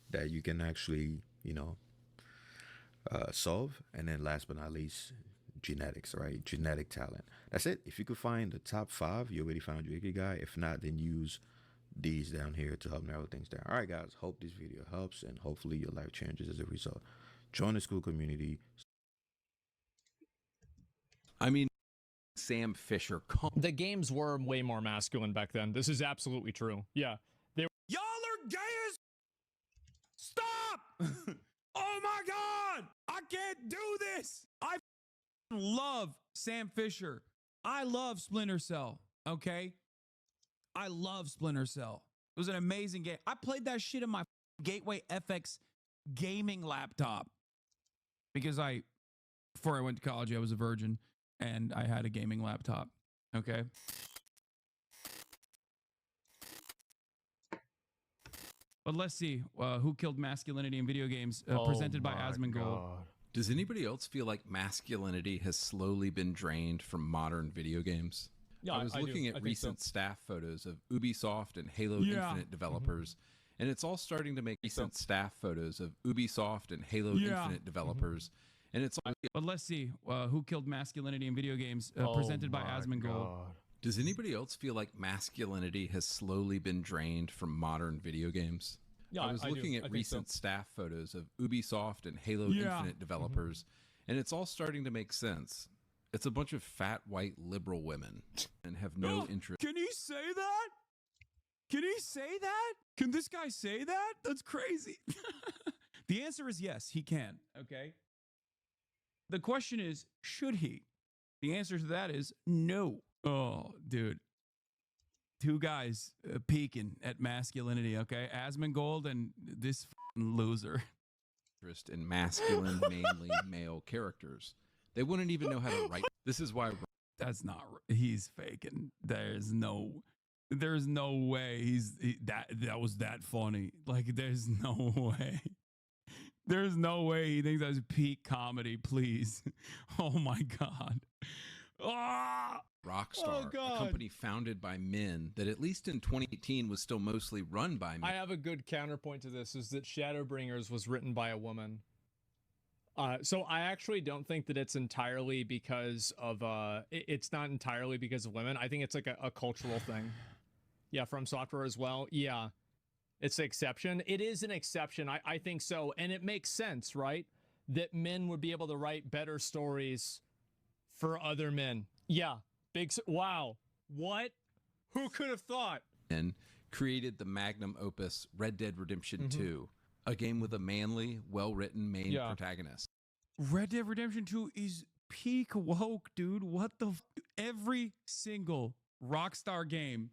that you can actually, solve. And then last but not least, genetics, right? Genetic talent. That's it. If you could find the top 5, you already found your Ikigai. If not, then use these down here to help narrow things down. All right, guys. Hope this video helps and hopefully your life changes as a result. Join the school community. I mean, Sam Fisher. The games were way more masculine back then. This is absolutely true. Yeah. Y'all are gay as... Stop! Oh my God! I can't do this! I love Sam Fisher. I love Splinter Cell, okay? I love Splinter Cell. It was an amazing game. I played that shit in my Gateway FX gaming laptop because before I went to college, I was a virgin and I had a gaming laptop, okay? But let's see, who killed masculinity in video games, presented by Asmongold. Does anybody else feel like masculinity has slowly been drained from modern video games? Yeah, I was looking at recent staff photos of Ubisoft and Halo Infinite developers, and it's all starting to make recent staff photos of Ubisoft and Halo Infinite developers, and it's all... But let's see, who killed masculinity in video games, presented by Asmongold. Does anybody else feel like masculinity has slowly been drained from modern video games? Yeah, I was looking at recent staff photos of Ubisoft and Halo Infinite developers, and it's all starting to make sense. It's a bunch of fat white liberal women and have no interest. Can he say that? Can he say that? Can this guy say that? That's crazy. The answer is yes, he can. Okay. The question is, should he? The answer to that is no. Oh, dude. Two guys peaking at masculinity, okay? Asmongold and this loser. Interest in masculine, mainly male characters. They wouldn't even know how to write. This is why. That's not. He's faking. There's no way that was that funny. Like, there's no way. There's no way he thinks that's peak comedy. Please. Oh my god. Ah! Rockstar, a company founded by men that at least in 2018 was still mostly run by men. I have a good counterpoint to this, is that Shadowbringers was written by a woman. So I actually don't think that it's entirely because of it's not entirely because of women. I think it's like a cultural thing. Yeah, From Software as well. Yeah, it's an exception. It is an exception. I think so, and it makes sense, right? That men would be able to write better stories for other men. Yeah, wow. What? Who could have thought? And created the magnum opus Red Dead Redemption 2. A game with a manly, well-written main protagonist. Red Dead Redemption 2 is peak woke, dude. What the every single Rockstar game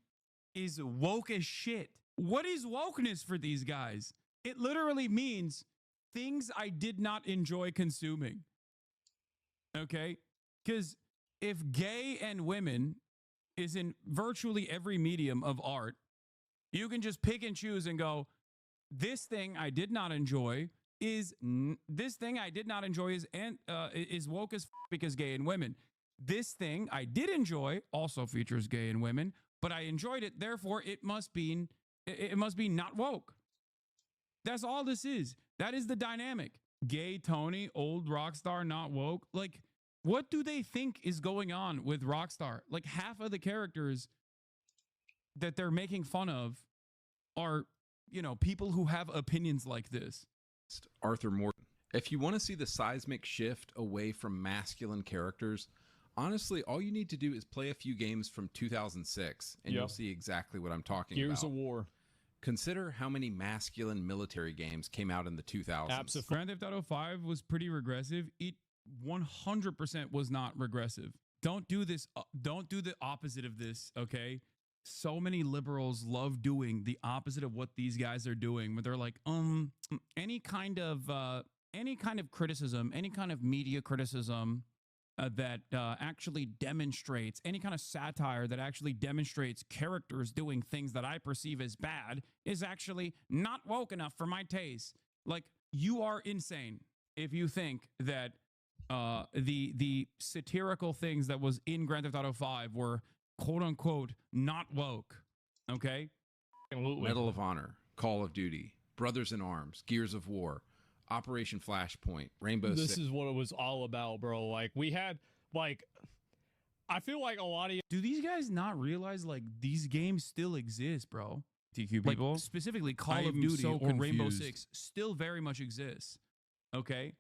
is woke as shit. What is wokeness for these guys? It literally means things I did not enjoy consuming. Okay? Because if gay and women is in virtually every medium of art, you can just pick and choose and go, this thing I did not enjoy is woke as because gay and women. This thing I did enjoy also features gay and women, but I enjoyed it. Therefore, it must be not woke. That's all this is. That is the dynamic. Gay Tony, old Rockstar, not woke. Like, what do they think is going on with Rockstar? Like, half of the characters that they're making fun of are, people who have opinions like this. Arthur Morgan. If you want to see the seismic shift away from masculine characters, honestly, all you need to do is play a few games from 2006 and you'll see exactly what I'm talking about. Gears of War. Consider how many masculine military games came out in the 2000s. Absolutely. Grand Theft Auto 5 was pretty regressive. It 100% was not regressive. Don't do this. Don't do the opposite of this, okay? So many liberals love doing the opposite of what these guys are doing, where they're like, any kind of criticism, any kind of media criticism that actually demonstrates, any kind of satire that actually demonstrates characters doing things that I perceive as bad is actually not woke enough for my taste. Like, you are insane if you think that the satirical things that was in Grand Theft Auto 5 were quote unquote not woke. Okay. Medal of Honor, Call of Duty, Brothers in Arms, Gears of War, Operation Flashpoint, Rainbow Six. This is what it was all about, bro. Like, we had, like, I feel like a lot of you. Do these guys not realize, like, these games still exist, bro? TQ people, like, specifically Call of Duty or Rainbow Six still very much exists. Okay.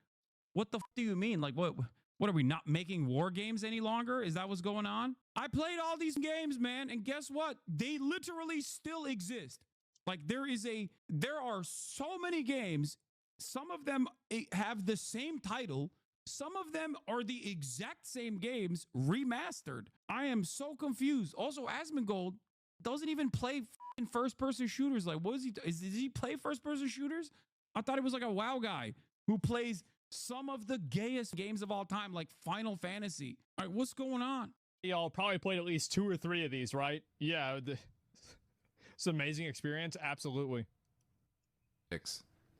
What the do you mean? Like, what are we not making war games any longer? Is that what's going on? I played all these games, man, and guess what? They literally still exist. Like, there are so many games. Some of them have the same title. Some of them are the exact same games remastered. I am so confused. Also, Asmongold doesn't even play first-person shooters. Like, what is he? Does he play first-person shooters? I thought he was like a WoW guy who plays some of the gayest games of all time, like Final Fantasy. All right, what's going on? Y'all probably played at least 2 or 3 of these, right? Yeah. It's an amazing experience. Absolutely.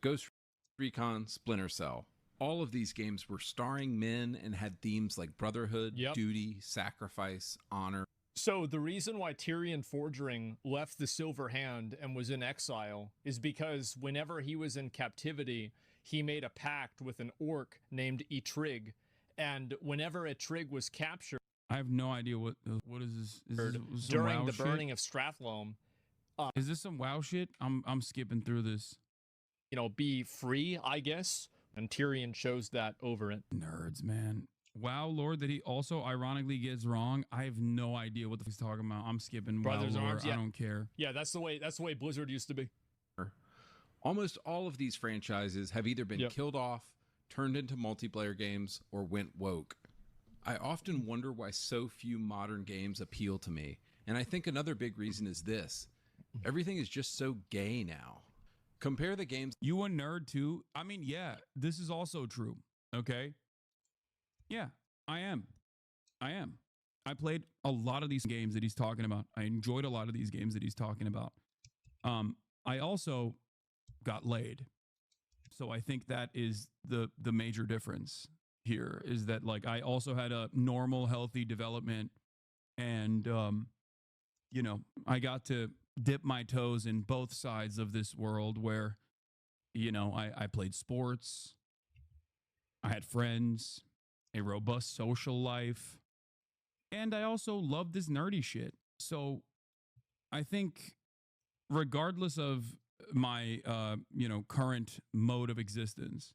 Ghost Recon, Splinter Cell. All of these games were starring men and had themes like brotherhood, duty, sacrifice, honor. So the reason why Tyrion Forgering left the Silver Hand and was in exile is because whenever he was in captivity, he made a pact with an orc named Etrig. And whenever Etrig was captured, I have no idea what is this during the burning of Strathlome. Is this some WoW shit? I'm skipping through this. Be free, I guess. And Tyrion chose that over it. Nerds, man. WoW lore that he also ironically gets wrong. I have no idea what the fuck he's talking about. I'm skipping Brothers WoW lore. Arms, yeah. I don't care. Yeah, that's the way Blizzard used to be. Almost all of these franchises have either been killed off, turned into multiplayer games, or went woke. I often wonder why so few modern games appeal to me, and I think another big reason is this. Everything is just so gay now. Compare the games. You a nerd too? I mean, yeah, this is also true. Okay. Yeah, I am. I played a lot of these games that he's talking about. I enjoyed a lot of these games that he's talking about. I also got laid. So I think that is the major difference here, is that like I also had a normal, healthy development, and you know, I got to dip my toes in both sides of this world where, you know, I played sports, I had friends, a robust social life, and I also loved this nerdy shit. So I think regardless of my you know, current mode of existence,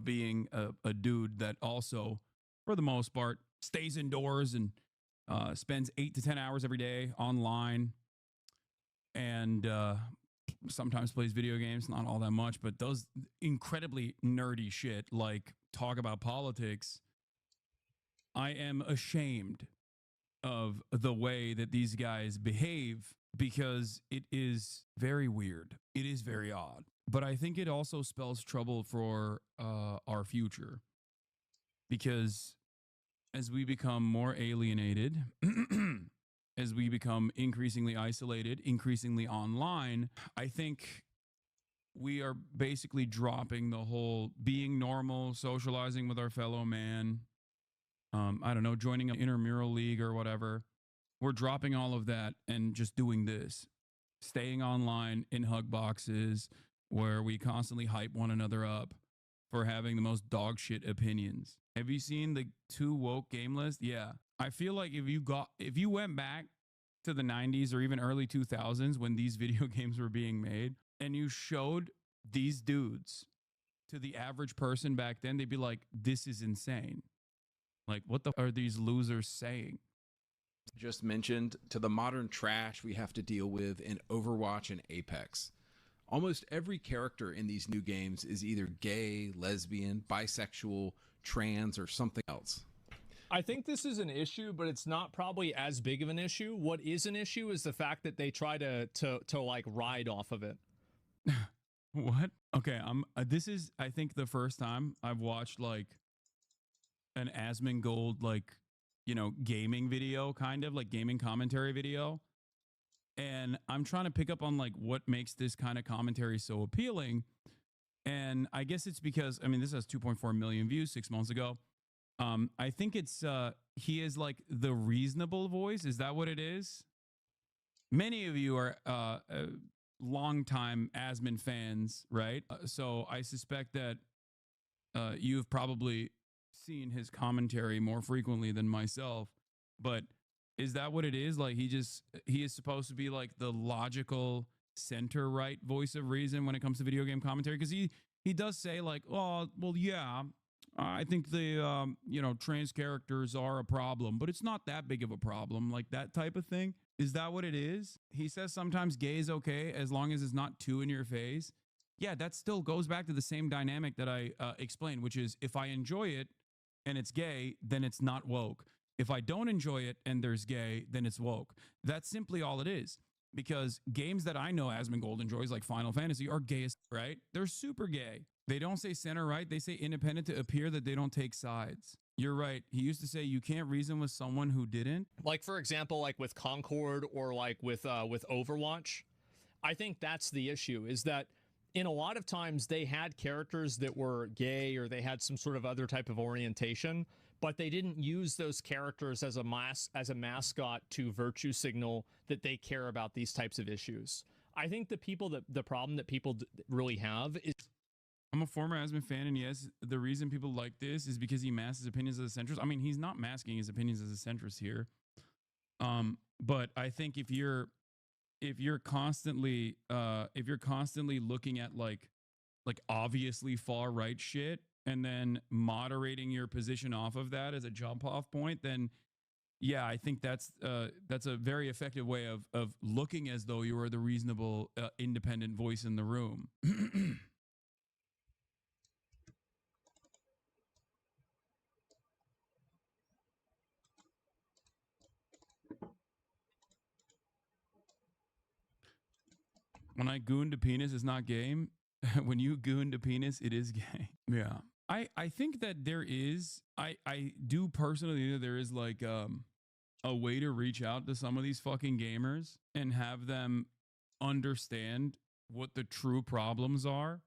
being a dude that also for the most part stays indoors and spends 8 to 10 hours every day online, and sometimes plays video games, not all that much, but does incredibly nerdy shit like talk about politics. I am ashamed of the way that these guys behave because it is very weird. It is very odd. But I think it also spells trouble for our future, because as we become more alienated, as we become increasingly isolated, increasingly online, I think we are basically dropping the whole being normal, socializing with our fellow man. I don't know, joining an intramural league or whatever. We're dropping all of that and just doing this, staying online in hug boxes where we constantly hype one another up for having the most dog shit opinions. Have you seen the too woke game list? Yeah. I feel like if you went back to the 90s or even early 2000s when these video games were being made and you showed these dudes to the average person back then, they'd be like, this is insane. Like, what the are these losers saying? Just mentioned, to the modern trash we have to deal with in Overwatch and Apex. Almost every character in these new games is either gay, lesbian, bisexual, trans, or something else. I think this is an issue, but it's not probably as big of an issue. What is an issue is the fact that they try to like ride off of it. What? Okay, this is, I think, the first time I've watched like an Asmongold, like, you know, gaming video, kind of like gaming commentary video. And I'm trying to pick up on like what makes this kind of commentary so appealing. And I guess it's because, I mean, this has 2.4 million views 6 months ago. I think it's he is like the reasonable voice. Is that what it is? Many of you are longtime Asmon fans, right? So I suspect that you've probably seen his commentary more frequently than myself. But is that what it is? Like he is supposed to be like the logical center right voice of reason when it comes to video game commentary? Because he does say like, oh, well, yeah, I think the you know, trans characters are a problem, but it's not that big of a problem, like that type of thing. Is that what it is? He says sometimes gay is okay as long as it's not too in your face. Yeah, that still goes back to the same dynamic that I explained, which is if I enjoy it and it's gay, then it's not woke. If I don't enjoy it and there's gay, then it's woke. That's simply all it is. Because games that I know Asmongold enjoys, like Final Fantasy, are gay, right? They're super gay. They don't say center right. They say independent to appear that they don't take sides. You're right. He used to say you can't reason with someone who didn't. Like, for example, like with Concord or like with Overwatch, I think that's the issue, is that in a lot of times they had characters that were gay or they had some sort of other type of orientation, but they didn't use those characters as a mascot to virtue signal that they care about these types of issues. I think the problem that people really have is, I'm a former Asmon fan, and yes, the reason people like this is because he masks his opinions as a centrist. I mean, he's not masking his opinions as a centrist here. But I think if you're constantly looking at like obviously far right shit, and then moderating your position off of that as a jump off point, then yeah, I think that's a very effective way of looking as though you are the reasonable, independent voice in the room. When I goon to penis, is not game. When you goon to penis, it is gay. Yeah. I think that there is, I do personally think that there is like a way to reach out to some of these fucking gamers and have them understand what the true problems are,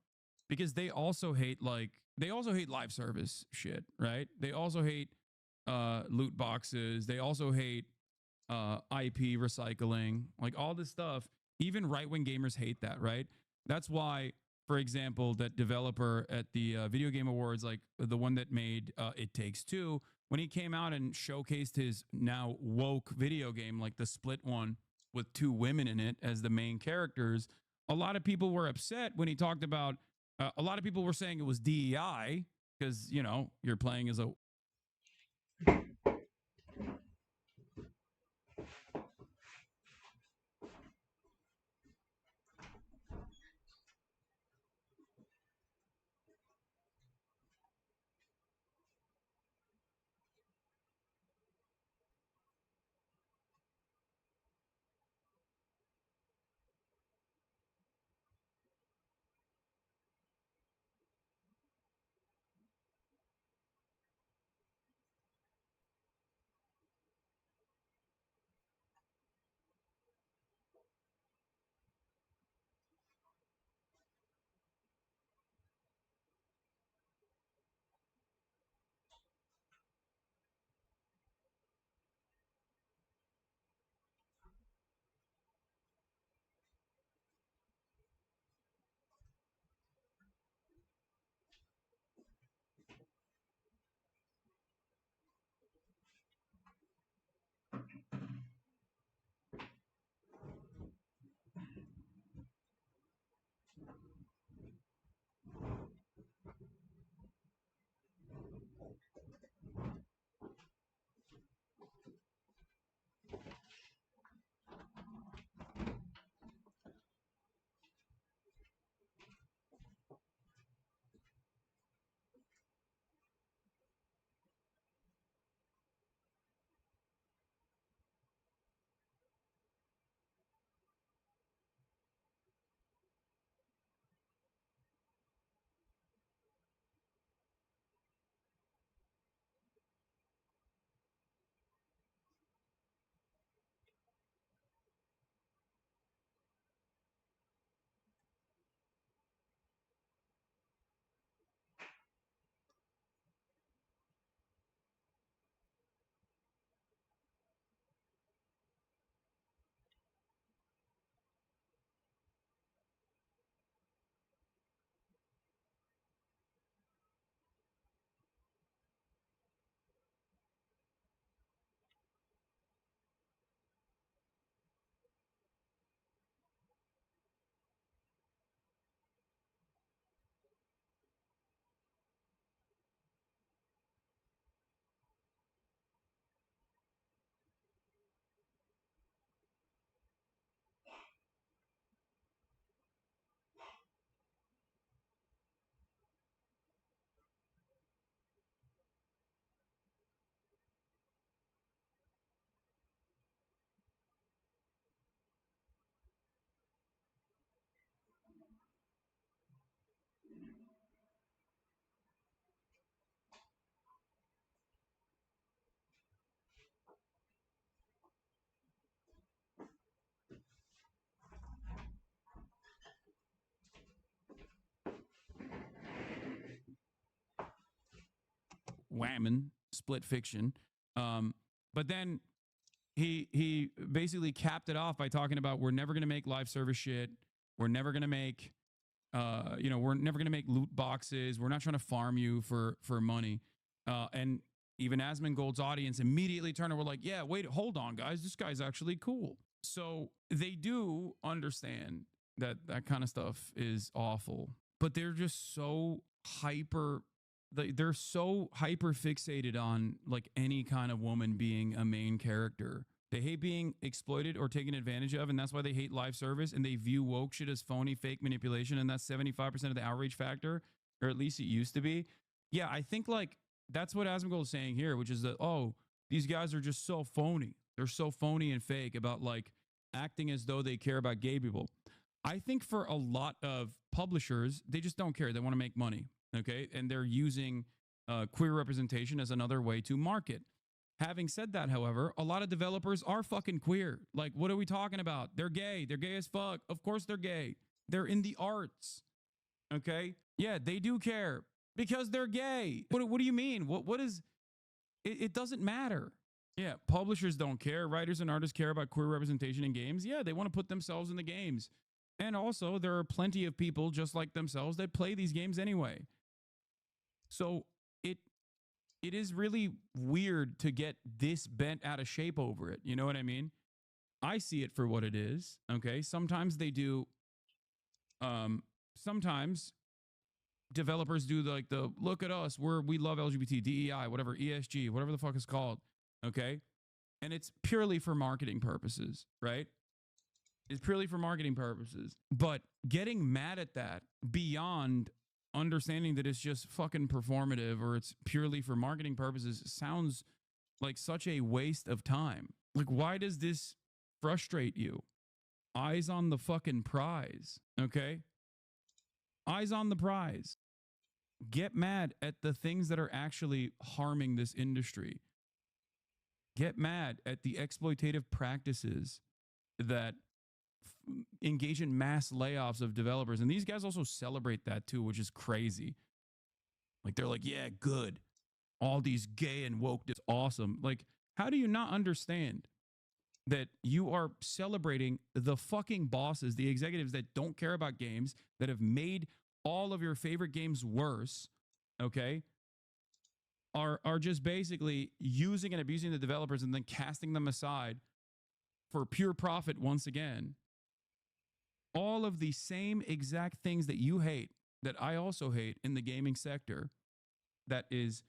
because they also hate live service shit, right? They also hate loot boxes. They also hate IP recycling, like all this stuff. Even right-wing gamers hate that, right? That's why, for example, that developer at the Video Game Awards, like the one that made It Takes Two, when he came out and showcased his now woke video game, like the split one with two women in it as the main characters, a lot of people were upset when he talked about, a lot of people were saying it was DEI because, you know, you're playing as a whammon split fiction. But then he basically capped it off by talking about, we're never going to make live service shit. We're never going to make we're never going to make loot boxes. We're not trying to farm you for money. And even Asmongold's audience immediately turned and were like, yeah, wait, hold on, guys. This guy's actually cool. So they do understand that that kind of stuff is awful, but they're just so hyper they're so hyper fixated on like any kind of woman being a main character. They hate being exploited or taken advantage of, and that's why they hate live service, and they view woke shit as phony, fake manipulation, and that's 75% of the outrage factor, or at least it used to be. Yeah, I think like that's what Asmongold is saying here, which is that, oh, these guys are just so phony. They're so phony and fake about like acting as though they care about gay people. I think for a lot of publishers, they just don't care. They want to make money, okay? And they're using queer representation as another way to market. Having said that, however, a lot of developers are fucking queer. Like, what are we talking about? They're gay. They're gay as fuck. Of course they're gay. They're in the arts, okay? Yeah, they do care because they're gay. What do you mean? What is... It doesn't matter. Yeah, publishers don't care. Writers and artists care about queer representation in games. Yeah, they want to put themselves in the games. And also, there are plenty of people just like themselves that play these games anyway. So it is really weird to get this bent out of shape over it. You know what I mean? I see it for what it is. Okay. Sometimes they do. Sometimes developers do like the look at us, we love LGBT, DEI, whatever, ESG, whatever the fuck it's called. Okay. And it's purely for marketing purposes, right? It's purely for marketing purposes. But getting mad at that beyond understanding that it's just fucking performative or it's purely for marketing purposes sounds like such a waste of time. Like, why does this frustrate you? Eyes on the fucking prize, okay? Eyes on the prize. Get mad at the things that are actually harming this industry. Get mad at the exploitative practices that engage in mass layoffs of developers. And these guys also celebrate that too, which is crazy. Like, they're like, yeah, good. All these gay and woke, it's awesome. Like, how do you not understand that you are celebrating the fucking bosses, the executives that don't care about games, that have made all of your favorite games worse, okay, are just basically using and abusing the developers and then casting them aside for pure profit once again. All of the same exact things that you hate, that I also hate in the gaming sector, that is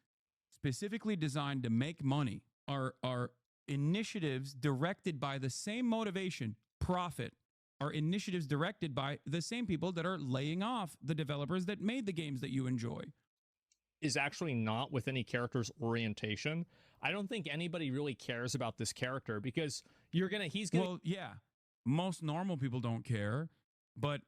specifically designed to make money, are initiatives directed by the same motivation, profit, are initiatives directed by the same people that are laying off the developers that made the games that you enjoy. Is actually not with any character's orientation. I don't think anybody really cares about this character because he's gonna. Well, yeah, most normal people don't care, but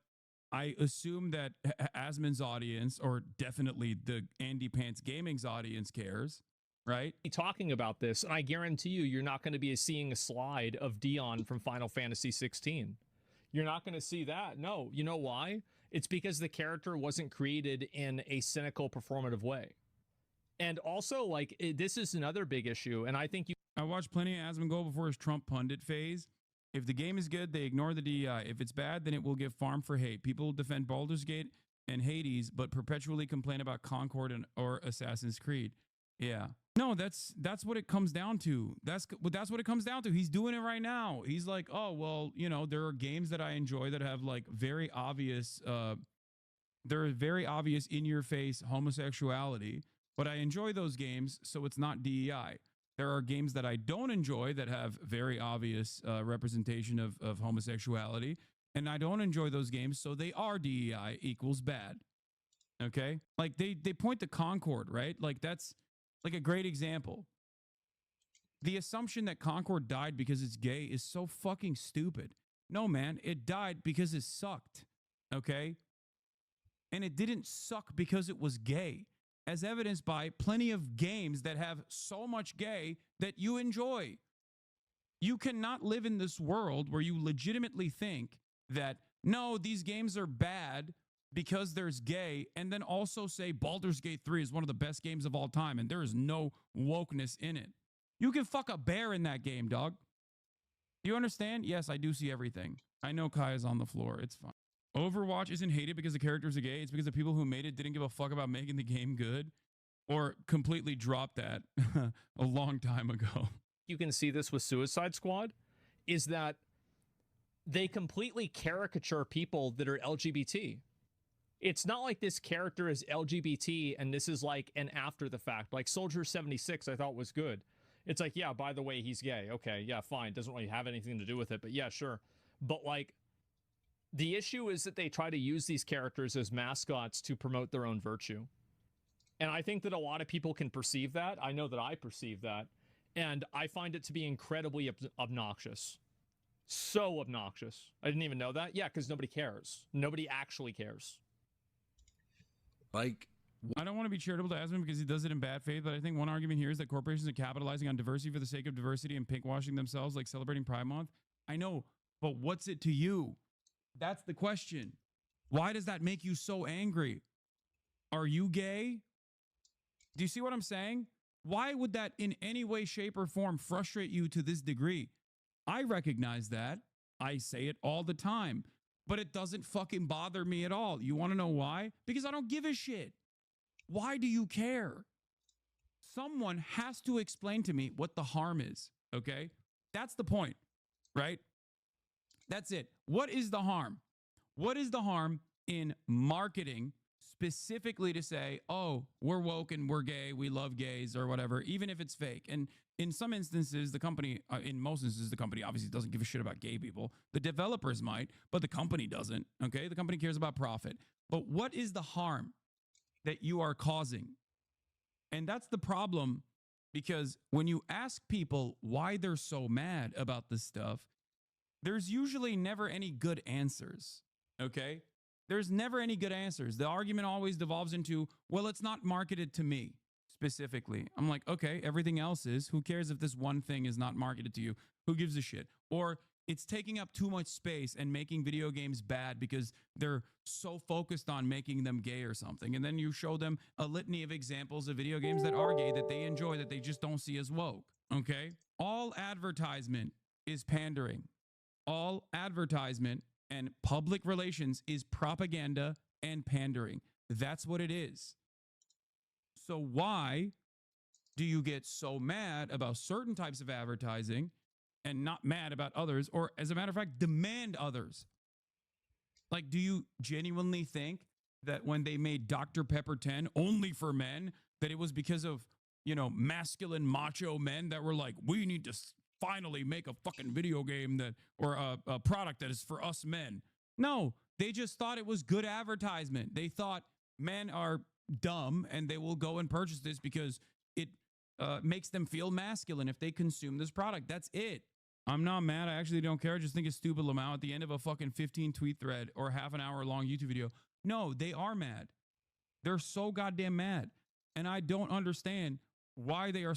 I assume that Asmon's audience, or definitely the Andy Pants Gaming's audience, cares, right? Talking about this, and I guarantee you're not going to be seeing a slide of Dion from Final Fantasy 16. You're not going to see that. No, you know why? It's because the character wasn't created in a cynical, performative way. And also, like, this is another big issue, and I think I watched plenty of Asmongold before his Trump pundit phase. If the game is good, they ignore the DEI. If it's bad, then it will get farmed for hate. People defend Baldur's Gate and Hades, but perpetually complain about Concord or Assassin's Creed. Yeah. No, that's what it comes down to. That's what it comes down to. He's doing it right now. He's like, oh, well, you know, there are games that I enjoy that have like very obvious, they're very obvious in your face homosexuality, but I enjoy those games, so it's not DEI. There are games that I don't enjoy that have very obvious representation of homosexuality, and I don't enjoy those games, so they are DEI equals bad. Okay? Like they point to Concord, right? Like that's like a great example. The assumption that Concord died because it's gay is so fucking stupid. No, man, it died because it sucked. Okay? And it didn't suck because it was gay, as evidenced by plenty of games that have so much gay that you enjoy. You cannot live in this world where you legitimately think that, no, these games are bad because there's gay, and then also say Baldur's Gate 3 is one of the best games of all time, and there is no wokeness in it. You can fuck a bear in that game, dog. Do you understand? Yes, I do see everything. I know Kai is on the floor. It's fine. Overwatch isn't hated because the characters are gay. It's because the people who made it didn't give a fuck about making the game good, or completely dropped that a long time ago. You can see this with Suicide Squad, is that they completely caricature people that are LGBT. It's not like this character is LGBT and this is like an after the fact. Like Soldier 76, I thought was good. It's like, yeah, by the way, he's gay. Okay, yeah, fine. Doesn't really have anything to do with it, but yeah, sure. But like, the issue is that they try to use these characters as mascots to promote their own virtue. And I think that a lot of people can perceive that. I know that I perceive that. And I find it to be incredibly obnoxious. So obnoxious. I didn't even know that. Yeah, because nobody cares. Nobody actually cares. Like, I don't want to be charitable to Asmund because he does it in bad faith, but I think one argument here is that corporations are capitalizing on diversity for the sake of diversity and pinkwashing themselves, like celebrating Pride Month. I know, but what's it to you? That's the question. Why does that make you so angry? Are you gay? Do you see what I'm saying? Why would that in any way, shape, or form frustrate you to this degree? I recognize that. I say it all the time, but it doesn't fucking bother me at all. You want to know why? Because I don't give a shit. Why do you care? Someone has to explain to me what the harm is, okay? That's the point, right? That's it. What is the harm? What is the harm in marketing specifically to say, oh, we're woke and we're gay, we love gays or whatever, even if it's fake? And in some instances, the company, in most instances, the company obviously doesn't give a shit about gay people. The developers might, but the company doesn't, okay? The company cares about profit. But what is the harm that you are causing? And that's the problem, because when you ask people why they're so mad about this stuff, there's usually never any good answers, okay? There's never any good answers. The argument always devolves into, well, it's not marketed to me specifically. I'm like, okay, everything else is. Who cares if this one thing is not marketed to you? Who gives a shit? Or it's taking up too much space and making video games bad because they're so focused on making them gay or something. And then you show them a litany of examples of video games that are gay that they enjoy that they just don't see as woke, okay? All advertisement is pandering. All advertisement and public relations is propaganda and pandering. That's what it is. So why do you get so mad about certain types of advertising and not mad about others, or as a matter of fact, demand others? Like, do you genuinely think that when they made Dr. Pepper 10 only for men, that it was because of, you know, masculine macho men that were like, we need to finally make a fucking video game that, or a product that is for us men? No, they just thought it was good advertisement. They thought men are dumb and they will go and purchase this because it makes them feel masculine if they consume this product. That's it. I'm not mad. I actually don't care. I just think it's stupid, Lamau, at the end of a fucking 15 tweet thread or half an hour long YouTube video. No, they are mad. They're so goddamn mad. And I don't understand why they are.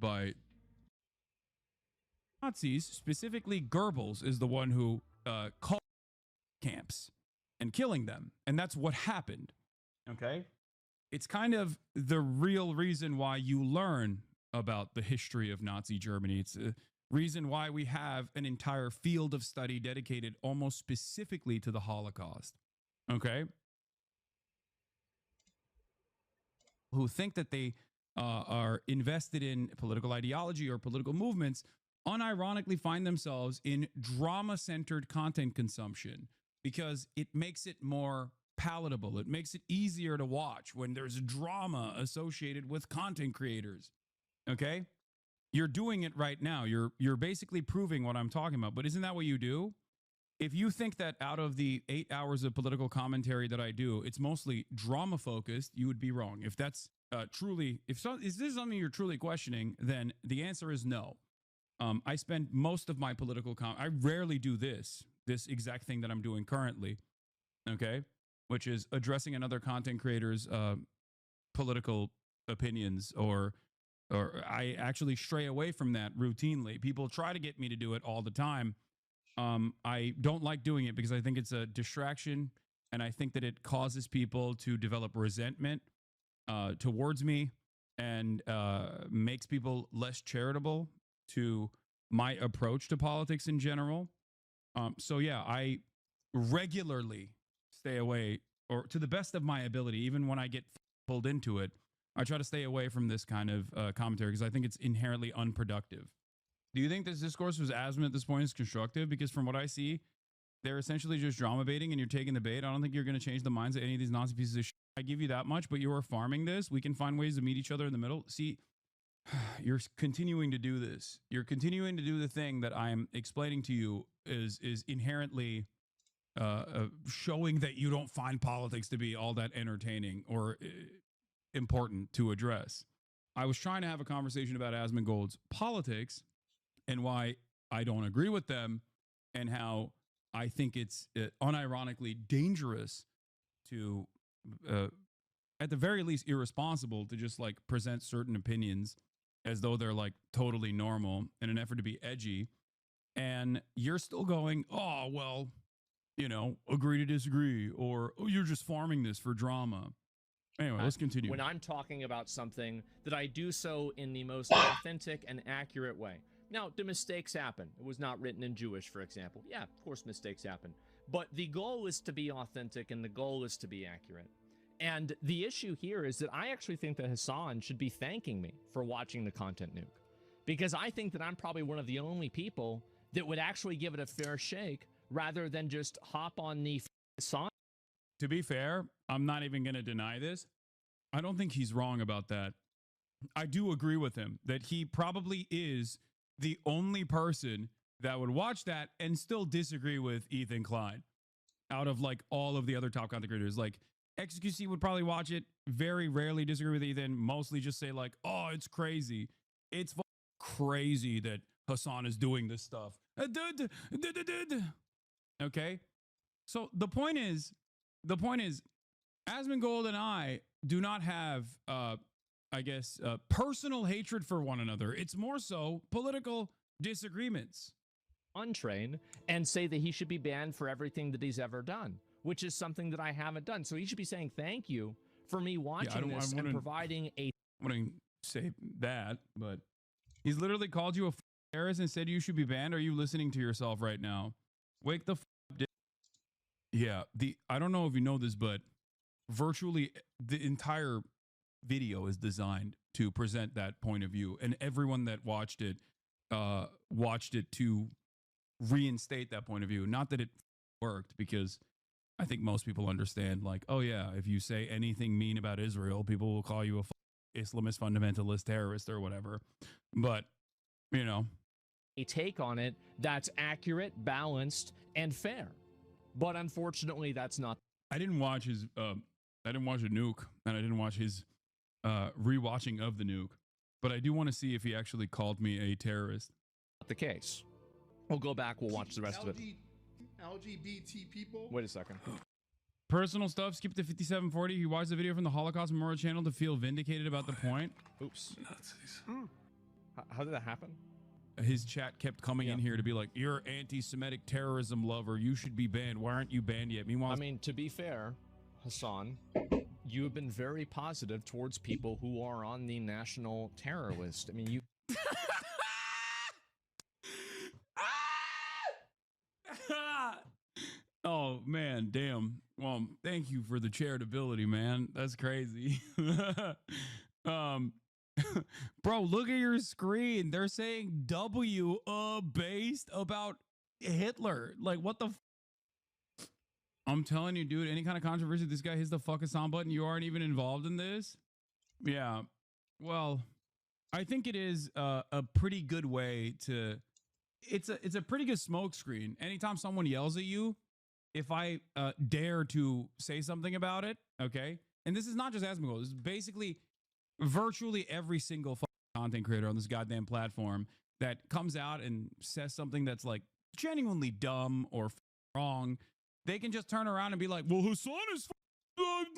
by Nazis. Specifically, Goebbels is the one who called camps and killing them, and that's what happened. Okay, it's kind of the real reason why you learn about the history of Nazi Germany. It's a reason why we have an entire field of study dedicated almost specifically to the Holocaust. Okay, who think that they are invested in political ideology or political movements unironically find themselves in drama-centered content consumption because it makes it more palatable. It makes it easier to watch when there's drama associated with content creators. Okay? You're doing it right now. You're basically proving what I'm talking about. But isn't that what you do? If you think that out of the 8 hours of political commentary that I do, it's mostly drama focused, you would be wrong. If that's truly, is this something you're truly questioning, then the answer is no. I spend most of my political I rarely do this exact thing that I'm doing currently, okay, which is addressing another content creator's political opinions, or I actually stray away from that routinely. People try to get me to do it all the time. I don't like doing it because I think it's a distraction, and I think that it causes people to develop resentment towards me, and makes people less charitable to my approach to politics in general. So yeah, I regularly stay away, or to the best of my ability, even when I get pulled into it, I try to stay away from this kind of commentary because I think it's inherently unproductive. Do you think this discourse was Asmund at this point is constructive? Because from what I see, they're essentially just drama baiting and you're taking the bait. I don't think you're going to change the minds of any of these Nazi pieces of shit. I give you that much, but you are farming this. We can find ways to meet each other in the middle. See, you're continuing to do this. You're continuing to do the thing that I'm explaining to you is inherently showing that you don't find politics to be all that entertaining or important to address. I was trying to have a conversation about Asmongold's politics and why I don't agree with them, and how I think it's unironically dangerous to, at the very least, irresponsible to just like present certain opinions as though they're like totally normal in an effort to be edgy. And you're still going, oh, well, you know, agree to disagree, or oh, you're just farming this for drama. Anyway, let's continue. When I'm talking about something, that I do so in the most authentic and accurate way. Now, do mistakes happen? It was not written in Jewish, for example. Yeah, of course mistakes happen. But the goal is to be authentic, and the goal is to be accurate. And the issue here is that I actually think that Hassan should be thanking me for watching the Content Nuke. Because I think that I'm probably one of the only people that would actually give it a fair shake rather than just hop on the Hassan. To be fair, I'm not even going to deny this. I don't think he's wrong about that. I do agree with him that he probably is the only person that would watch that and still disagree with Ethan Klein out of like all of the other top content creators. Like XQC would probably watch it, very rarely disagree with Ethan, mostly just say like, oh, it's crazy. It's crazy that Hassan is doing this stuff. Okay. So the point is, Asmongold and I do not have, personal hatred for one another. It's more so political disagreements. Untrain and say that he should be banned for everything that he's ever done, which is something that I haven't done. So he should be saying thank you for me watching this and providing a. I wouldn't say that, but he's literally called you a terrorist and said you should be banned. Are you listening to yourself right now? Wake the up. Yeah, I don't know if you know this, but virtually the entire video is designed to present that point of view, and everyone that watched it to reinstate that point of view. Not that it worked, because I think most people understand, like, oh yeah, if you say anything mean about Israel, people will call you a Islamist fundamentalist terrorist or whatever. But, you know, a take on it that's accurate, balanced, and fair. But unfortunately, that's not. I didn't watch his I didn't watch a nuke, and I didn't watch his rewatching of the nuke, but I do want to see if he actually called me a terrorist. Not the case. We'll go back, we'll watch the rest of it. LGBT people. Wait a second. Personal stuff, skip to 5740. He watched the video from the Holocaust Memorial channel to feel vindicated about the point. Oops. Nazis. How did that happen? His chat kept coming in here to be like, "You're anti-Semitic terrorism lover. You should be banned. Why aren't you banned yet?" Meanwhile, I mean, to be fair, Hassan, you have been very positive towards people who are on the national terror list. I mean, you. Oh man, damn. Well, thank you for the charitability, man. That's crazy. um Bro, look at your screen. They're saying W based about Hitler. Like what the I'm telling you, dude, any kind of controversy, this guy hits the fucking sound button. You aren't even involved in this. Yeah. Well, I think it is a pretty good way to it's a pretty good smoke screen. Anytime someone yells at you, if I dare to say something about it, okay? And this is not just Asmongold. This is basically virtually every single content creator on this goddamn platform that comes out and says something that's like genuinely dumb or wrong. They can just turn around and be like, well, Hassan is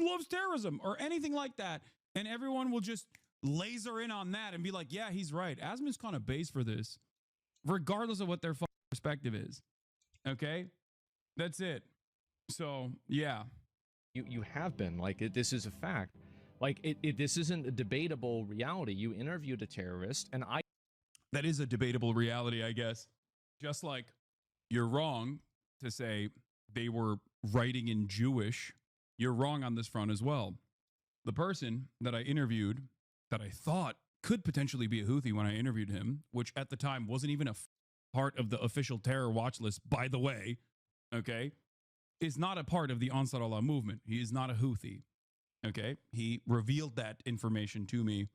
loves terrorism or anything like that. And everyone will just laser in on that and be like, yeah, he's right. Asmon's kind of base for this, regardless of what their perspective is. Okay? That's it. So, yeah. You have been. Like, this is a fact. Like, this isn't a debatable reality. You interviewed a terrorist, and I... That is a debatable reality, I guess. Just like you're wrong to say they were writing in Jewish, you're wrong on this front as well. The person that I interviewed that I thought could potentially be a Houthi when I interviewed him, which at the time wasn't even a part of the official terror watch list, by the way, okay, is not a part of the Ansar Allah movement. He is not a Houthi, okay? He revealed that information to me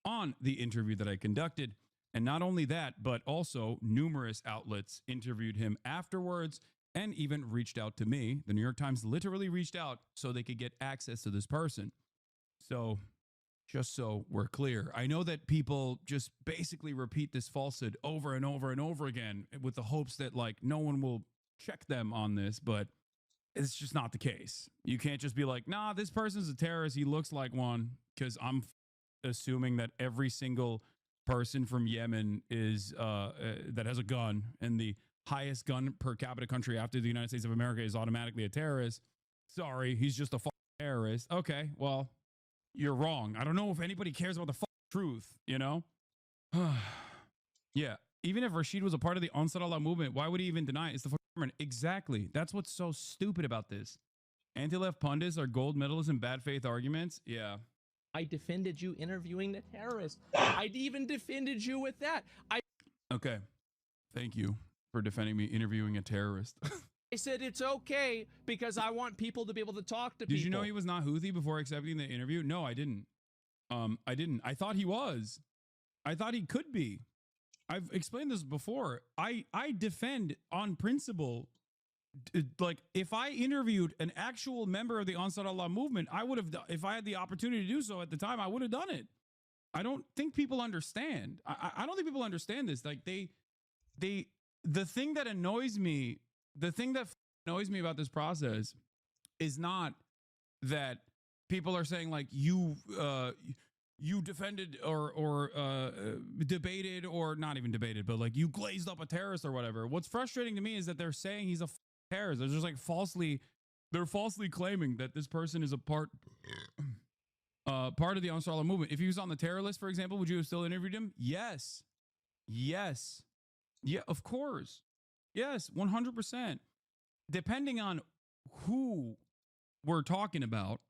on the interview that I conducted. And not only that, but also numerous outlets interviewed him afterwards and even reached out to me. The New York Times literally reached out so they could get access to this person. So just so we're clear, I know that people just basically repeat this falsehood over and over and over again with the hopes that like no one will check them on this, but it's just not the case. You can't just be like, nah, this person's a terrorist. He looks like one, because I'm assuming that every single person from Yemen is that has a gun, and the highest gun per capita country after the United States of America is automatically a terrorist. Sorry, he's just a terrorist. Okay, well, you're wrong. I don't know if anybody cares about the truth, you know? Yeah, even if Rashid was a part of the Ansar Allah movement, why would he even deny it? It's the government. Exactly. That's what's so stupid about this. Anti-left pundits are gold medalists in bad faith arguments. Yeah. I defended you interviewing the terrorist. I even defended you with that. Okay. Thank you for defending me interviewing a terrorist. I said it's okay because I want people to be able to talk to people. Did you know he was not Houthi before accepting the interview? No, I didn't. I didn't. I thought he was. I thought he could be. I've explained this before. I defend on principle. Like if I interviewed an actual member of the Ansar Allah movement, I would have, if I had the opportunity to do so at the time, I would have done it. I don't think people understand. I don't think people understand this. Like the thing that annoys me, the thing that annoys me about this process is not that people are saying like you defended or debated, or not even debated, but like you glazed up a terrorist or whatever. What's frustrating to me is that they're saying he's a terrorist. They're just like they're falsely claiming that this person is a part of the Ansar Allah movement. If he was on the terror list, for example, would you have still interviewed him? Yes. Yes. Yeah, of course. Yes, 100%. Depending on who we're talking about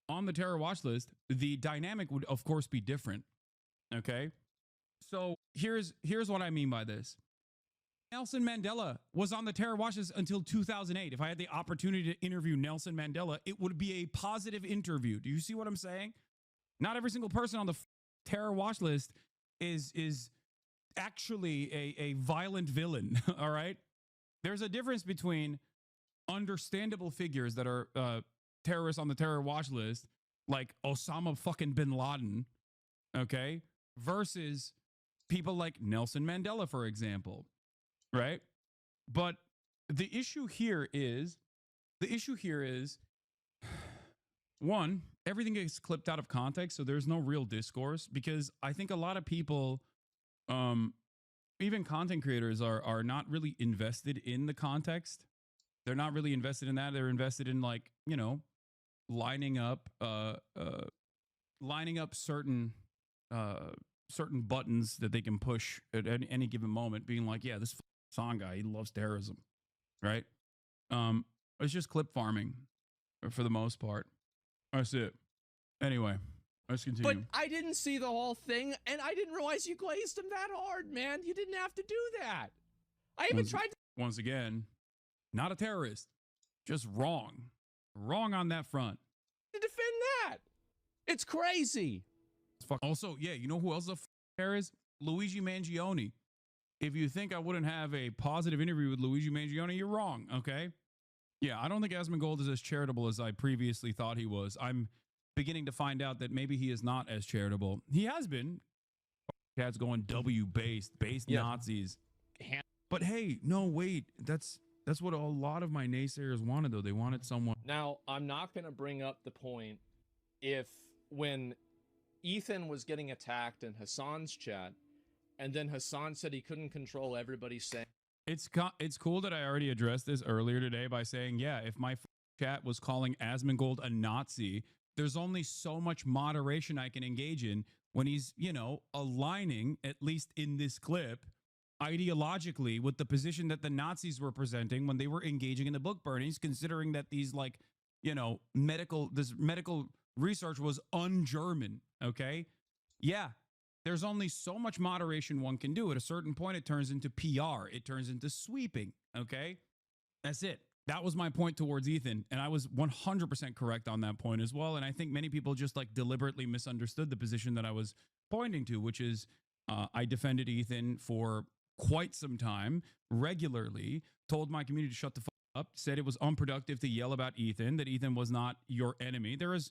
on the terror watch list, the dynamic would of course be different. Okay? So here's what I mean by this. Nelson Mandela was on the terror watch list until 2008. If I had the opportunity to interview Nelson Mandela, it would be a positive interview. Do you see what I'm saying? Not every single person on the terror watch list is actually a violent villain. All right? There's a difference between understandable figures that are terrorists on the terror watch list, like Osama fucking bin Laden, okay, versus people like Nelson Mandela, for example, right? But the issue here is, one, everything gets clipped out of context, so there's no real discourse, because I think a lot of people even content creators are not really invested in the context. They're not really invested in that. They're invested in, like, you know, lining up certain certain buttons that they can push at any given moment, being like, yeah, this song guy, he loves terrorism, right? It's just clip farming for the most part. That's it. Anyway, let's continue. But I didn't see the whole thing, and I didn't realize you glazed him that hard, man. You didn't have to do that. I even tried to. Once again, not a terrorist, just wrong. Wrong on that front. To defend that. It's crazy. Also, yeah, you know who else a terrorist? Luigi Mangione. If you think I wouldn't have a positive interview with Luigi Mangione, you're wrong, okay? Yeah, I don't think Asmongold is as charitable as I previously thought he was. I'm beginning to find out that maybe he is not as charitable. He has been. Cat's going W-based, Nazis. But hey, no, wait. That's what a lot of my naysayers wanted, though. They wanted someone. Now, I'm not going to bring up the point if when Ethan was getting attacked in Hassan's chat, and then Hassan said he couldn't control everybody saying. It's cool that I already addressed this earlier today by saying, yeah, if my chat was calling Asmongold a Nazi, there's only so much moderation I can engage in when he's, you know, aligning, at least in this clip, ideologically with the position that the Nazis were presenting when they were engaging in the book burnings, considering that these, like, you know, medical research was un-German, okay? Yeah, there's only so much moderation one can do. At a certain point, it turns into PR. It turns into sweeping, okay? That's it. That was my point towards Ethan, and I was 100% correct on that point as well, and I think many people just, like, deliberately misunderstood the position that I was pointing to, which is I defended Ethan for quite some time, regularly, told my community to shut the fuck up, said it was unproductive to yell about Ethan, that Ethan was not your enemy. There is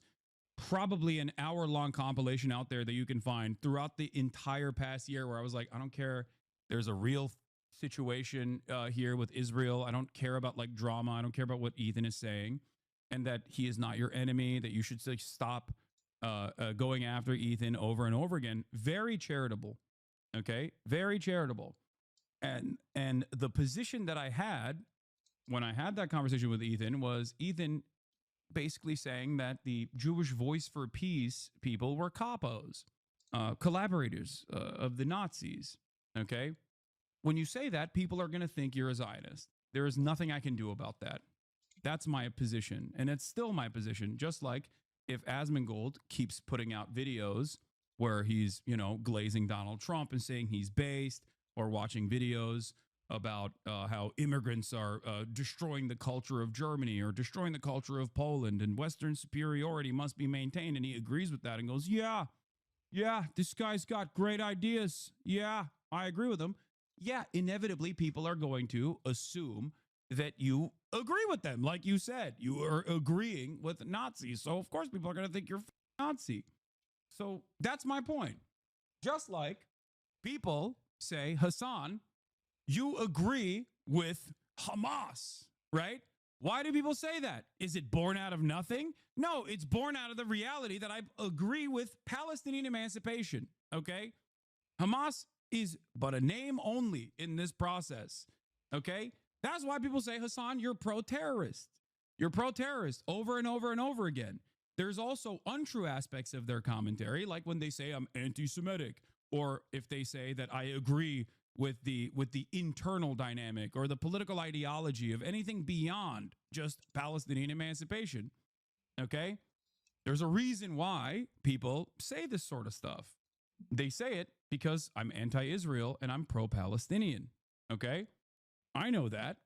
probably an hour-long compilation out there that you can find throughout the entire past year where I was like, I don't care. There's a real situation here with Israel. I don't care about, like, drama. I don't care about what Ethan is saying, and that he is not your enemy, that you should stop going after Ethan over and over again. Very charitable. Okay. Very charitable. And the position that I had when I had that conversation with Ethan was Ethan basically saying that the Jewish Voice for Peace people were capos, collaborators of the Nazis. Okay. When you say that, people are going to think you're a Zionist. There is nothing I can do about that. That's my position. And it's still my position. Just like if Asmongold keeps putting out videos where he's, you know, glazing Donald Trump and saying he's based, or watching videos about how immigrants are destroying the culture of Germany or destroying the culture of Poland, and Western superiority must be maintained. And he agrees with that and goes, yeah, this guy's got great ideas. Yeah, I agree with him. Yeah, inevitably people are going to assume that you agree with them. Like you said, you are agreeing with Nazis. So of course people are going to think you're a Nazi. So that's my point. Just like people say, Hassan, you agree with Hamas, right? Why do people say that? Is it born out of nothing? No, it's born out of the reality that I agree with Palestinian emancipation, okay? Hamas is but a name only in this process, okay? That's why people say, Hassan, you're pro-terrorist. You're pro-terrorist over and over and over again. There's also untrue aspects of their commentary, like when they say I'm anti-Semitic, or if they say that I agree with the internal dynamic or the political ideology of anything beyond just Palestinian emancipation. Okay? There's a reason why people say this sort of stuff. They say it because I'm anti-Israel and I'm pro-Palestinian. Okay? I know that.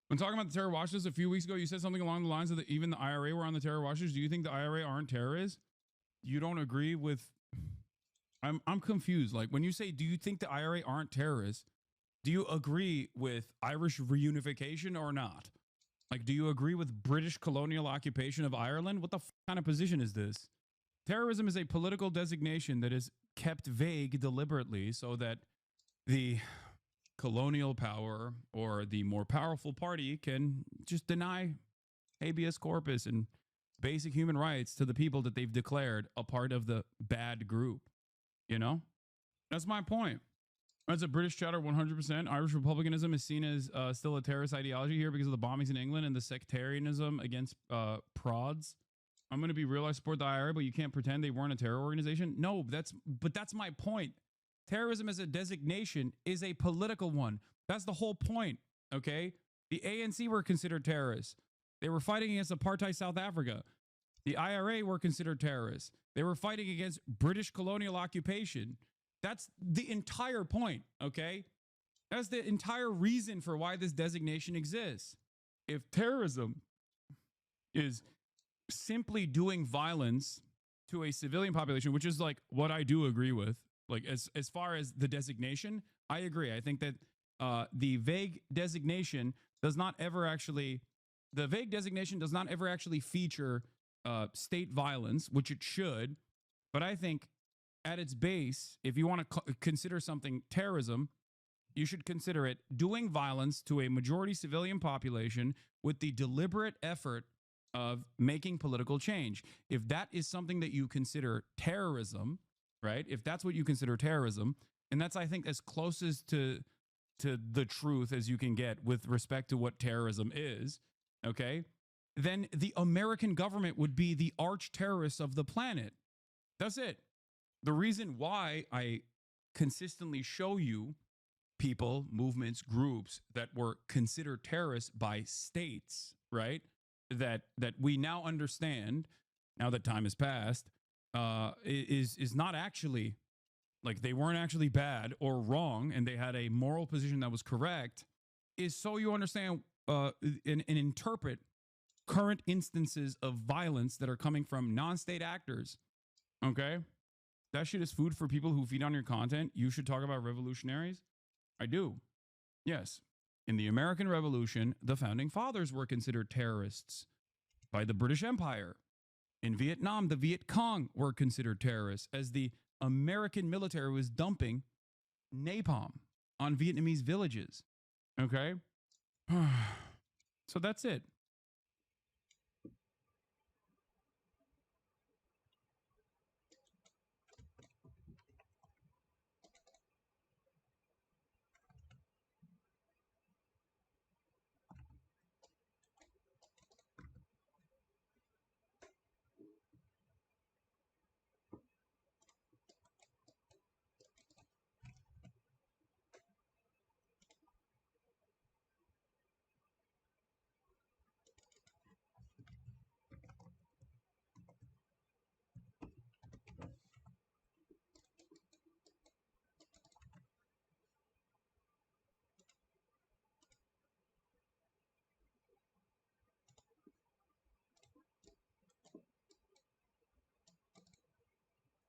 When talking about the terror watches a few weeks ago, you said something along the lines of that even the IRA were on the terror watches. Do you think the IRA aren't terrorists? You don't agree with... I'm confused. Like, when you say, do you think the IRA aren't terrorists? Do you agree with Irish reunification or not? Like, do you agree with British colonial occupation of Ireland? What the kind of position is this? Terrorism is a political designation that is kept vague deliberately so that the colonial power or the more powerful party can just deny habeas corpus and basic human rights to the people that they've declared a part of the bad group. You know, that's my point. That's a British chatter 100%. Irish republicanism is seen as still a terrorist ideology here because of the bombings in England and the sectarianism against prods. I'm going to be real. I support the IRA, but you can't pretend they weren't a terror organization. No, that's my point. Terrorism as a designation is a political one. That's the whole point. Okay. The ANC were considered terrorists. They were fighting against apartheid South Africa. The IRA were considered terrorists. They were fighting against British colonial occupation. That's the entire point, okay? That's the entire reason for why this designation exists. If terrorism is simply doing violence to a civilian population, which is like what I do agree with, like as far as the designation, I agree. I think that the vague designation does not ever actually feature state violence, which it should. But I think at its base, if you want to consider something terrorism, you should consider it doing violence to a majority civilian population with the deliberate effort of making political change. If that is something that you consider terrorism, right? If that's what you consider terrorism, and that's, I think, as close as to the truth as you can get with respect to what terrorism is, okay? Then the American government would be the arch terrorists of the planet. That's it. The reason why I consistently show you people, movements, groups that were considered terrorists by states, right? That we now understand, now that time has passed, is not actually, like, they weren't actually bad or wrong, and they had a moral position that was correct, is so you understand and interpret current instances of violence that are coming from non-state actors. Okay? That shit is food for people who feed on your content. You should talk about revolutionaries. I do. Yes. In the American Revolution, the founding fathers were considered terrorists by the British Empire. In Vietnam, the Viet Cong were considered terrorists as the American military was dumping napalm on Vietnamese villages. Okay? So that's it.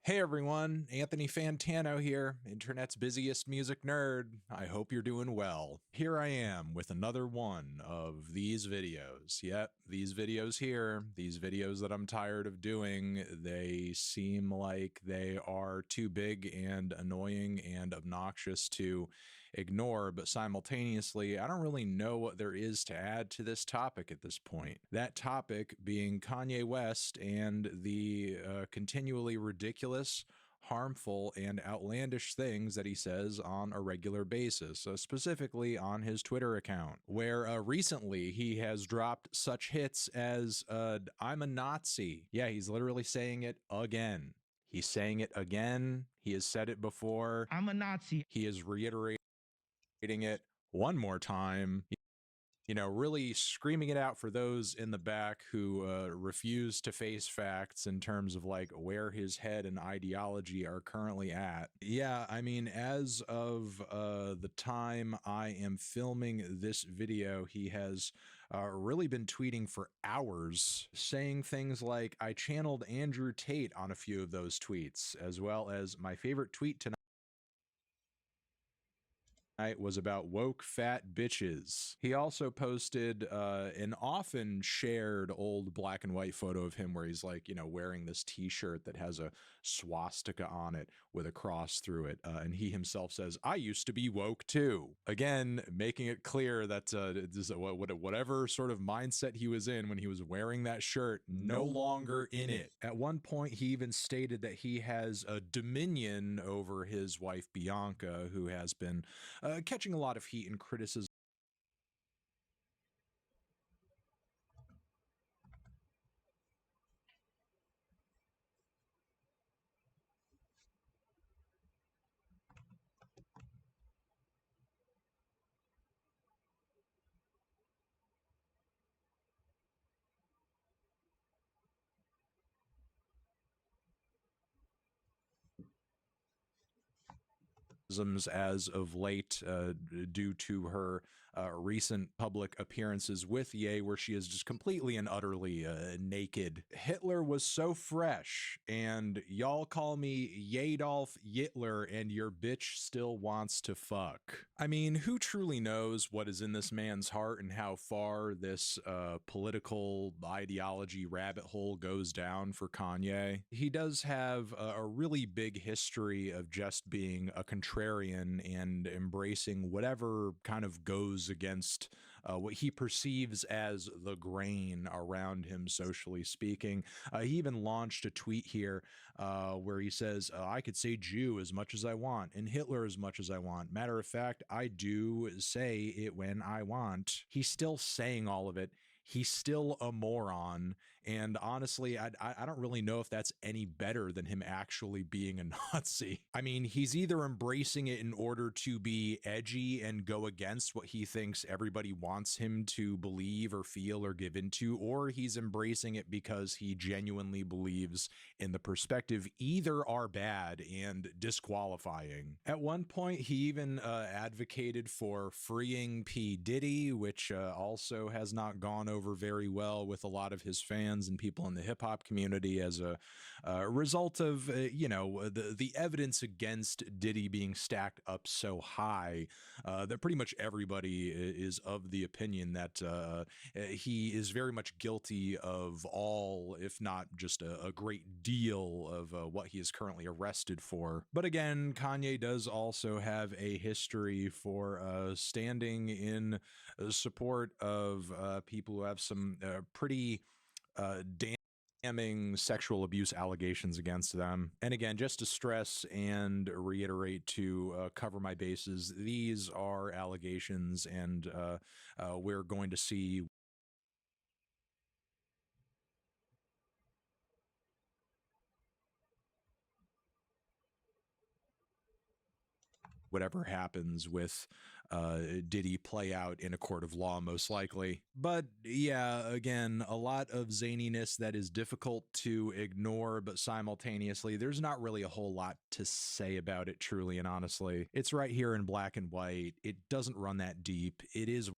Hey everyone, Anthony Fantano here, internet's busiest music nerd. I hope you're doing well. Here I am with another one of these videos. Yep, these videos here, these videos that I'm tired of doing, they seem like they are too big and annoying and obnoxious to ignore, but simultaneously, I don't really know what there is to add to this topic at this point. That topic being Kanye West and the continually ridiculous, harmful, and outlandish things that he says on a regular basis, specifically on his Twitter account, where recently he has dropped such hits as, I'm a Nazi. Yeah, he's literally saying it again. He's saying it again. He has said it before. I'm a Nazi. He is reiterating it one more time, you know, really screaming it out for those in the back who refuse to face facts in terms of like where his head and ideology are currently at. Yeah, I mean, as of the time I am filming this video, he has really been tweeting for hours, saying things like, I channeled Andrew Tate on a few of those tweets, as well as my favorite tweet tonight night was about woke fat bitches. He also posted an often shared old black and white photo of him where he's like, you know, wearing this t-shirt that has a swastika on it with a cross through it. And he himself says, I used to be woke too. Again, making it clear that whatever sort of mindset he was in when he was wearing that shirt, no longer in it. At one point, he even stated that he has a dominion over his wife, Bianca, who has been catching a lot of heat and criticism. As of late, due to her recent public appearances with Ye, where she is just completely and utterly naked. Hitler was so fresh, and y'all call me Yadolf Hitler, and your bitch still wants to fuck. I mean, who truly knows what is in this man's heart and how far this political ideology rabbit hole goes down for Kanye? He does have a really big history of just being a contrarian and embracing whatever kind of goes against what he perceives as the grain around him, socially speaking. He even launched a tweet here where he says, I could say Jew as much as I want and Hitler as much as I want. Matter of fact, I do say it when I want. He's still saying all of it. He's still a moron. And honestly, I don't really know if that's any better than him actually being a Nazi. I mean, he's either embracing it in order to be edgy and go against what he thinks everybody wants him to believe or feel or give into, or he's embracing it because he genuinely believes in the perspective. Either are bad and disqualifying. At one point, he even advocated for freeing P. Diddy, which also has not gone over very well with a lot of his fans and people in the hip hop community as a result of, you know, the evidence against Diddy being stacked up so high that pretty much everybody is of the opinion that he is very much guilty of all, if not just a great deal of what he is currently arrested for. But again, Kanye does also have a history for standing in support of people who have some pretty damning sexual abuse allegations against them. And again, just to stress and reiterate to cover my bases, these are allegations, and we're going to see whatever happens with Diddy play out in a court of law, most likely. But yeah, again, a lot of zaniness that is difficult to ignore, but simultaneously, there's not really a whole lot to say about it, truly and honestly. It's right here in black and white. It doesn't run that deep. It is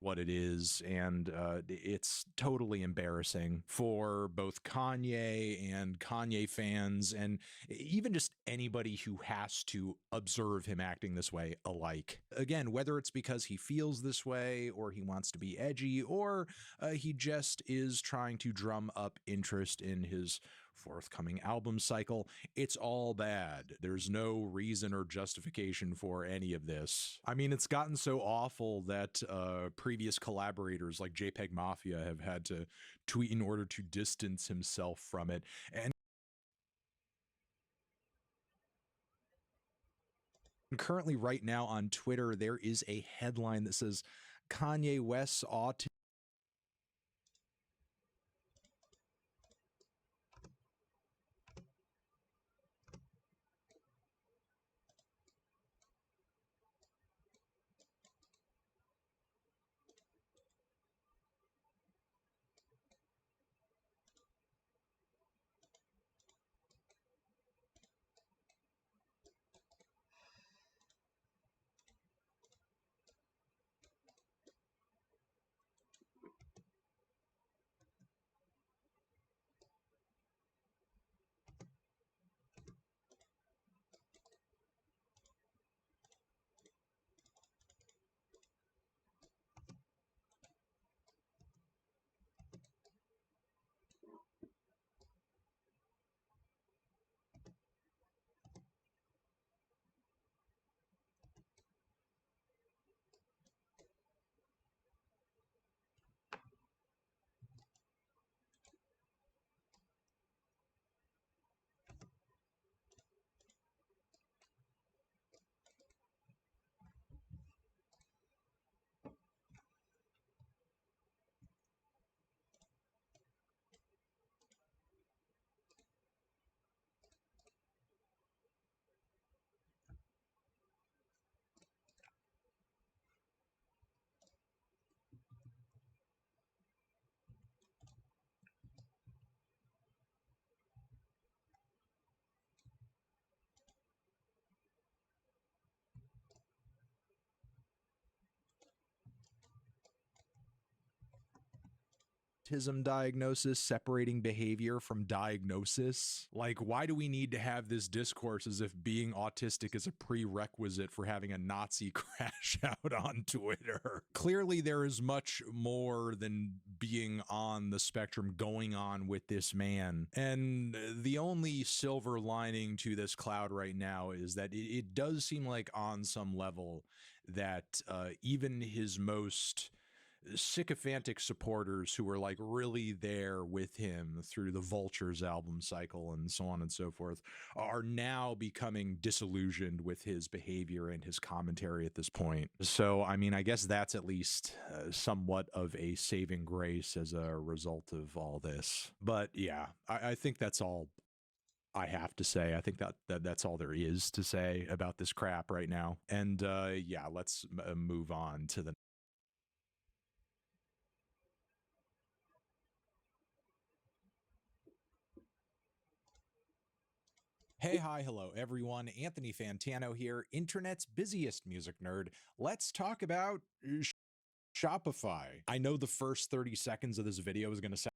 what it is, and it's totally embarrassing for both Kanye and Kanye fans, and even just anybody who has to observe him acting this way alike. Again, whether it's because he feels this way, or he wants to be edgy, or he just is trying to drum up interest in his forthcoming album cycle, it's all bad. There's no reason or justification for any of this. I mean, it's gotten so awful that previous collaborators like JPEG Mafia have had to tweet in order to distance himself from it. And currently right now on Twitter, there is a headline that says Kanye West's autism autism diagnosis separating behavior from diagnosis? Like, why do we need to have this discourse as if being autistic is a prerequisite for having a Nazi crash out on Twitter? Clearly, there is much more than being on the spectrum going on with this man. And the only silver lining to this cloud right now is that it does seem like on some level that even his most sycophantic supporters who were like really there with him through the Vultures album cycle and so on and so forth are now becoming disillusioned with his behavior and his commentary at this point. So, I mean, I guess that's at least somewhat of a saving grace as a result of all this. But yeah, I think that's all I have to say. I think that's all there is to say about this crap right now. And yeah, let's move on to the Hey, hi, hello, everyone. Anthony Fantano here, internet's busiest music nerd. Let's talk about Shopify. I know the first 30 seconds of this video is going to sound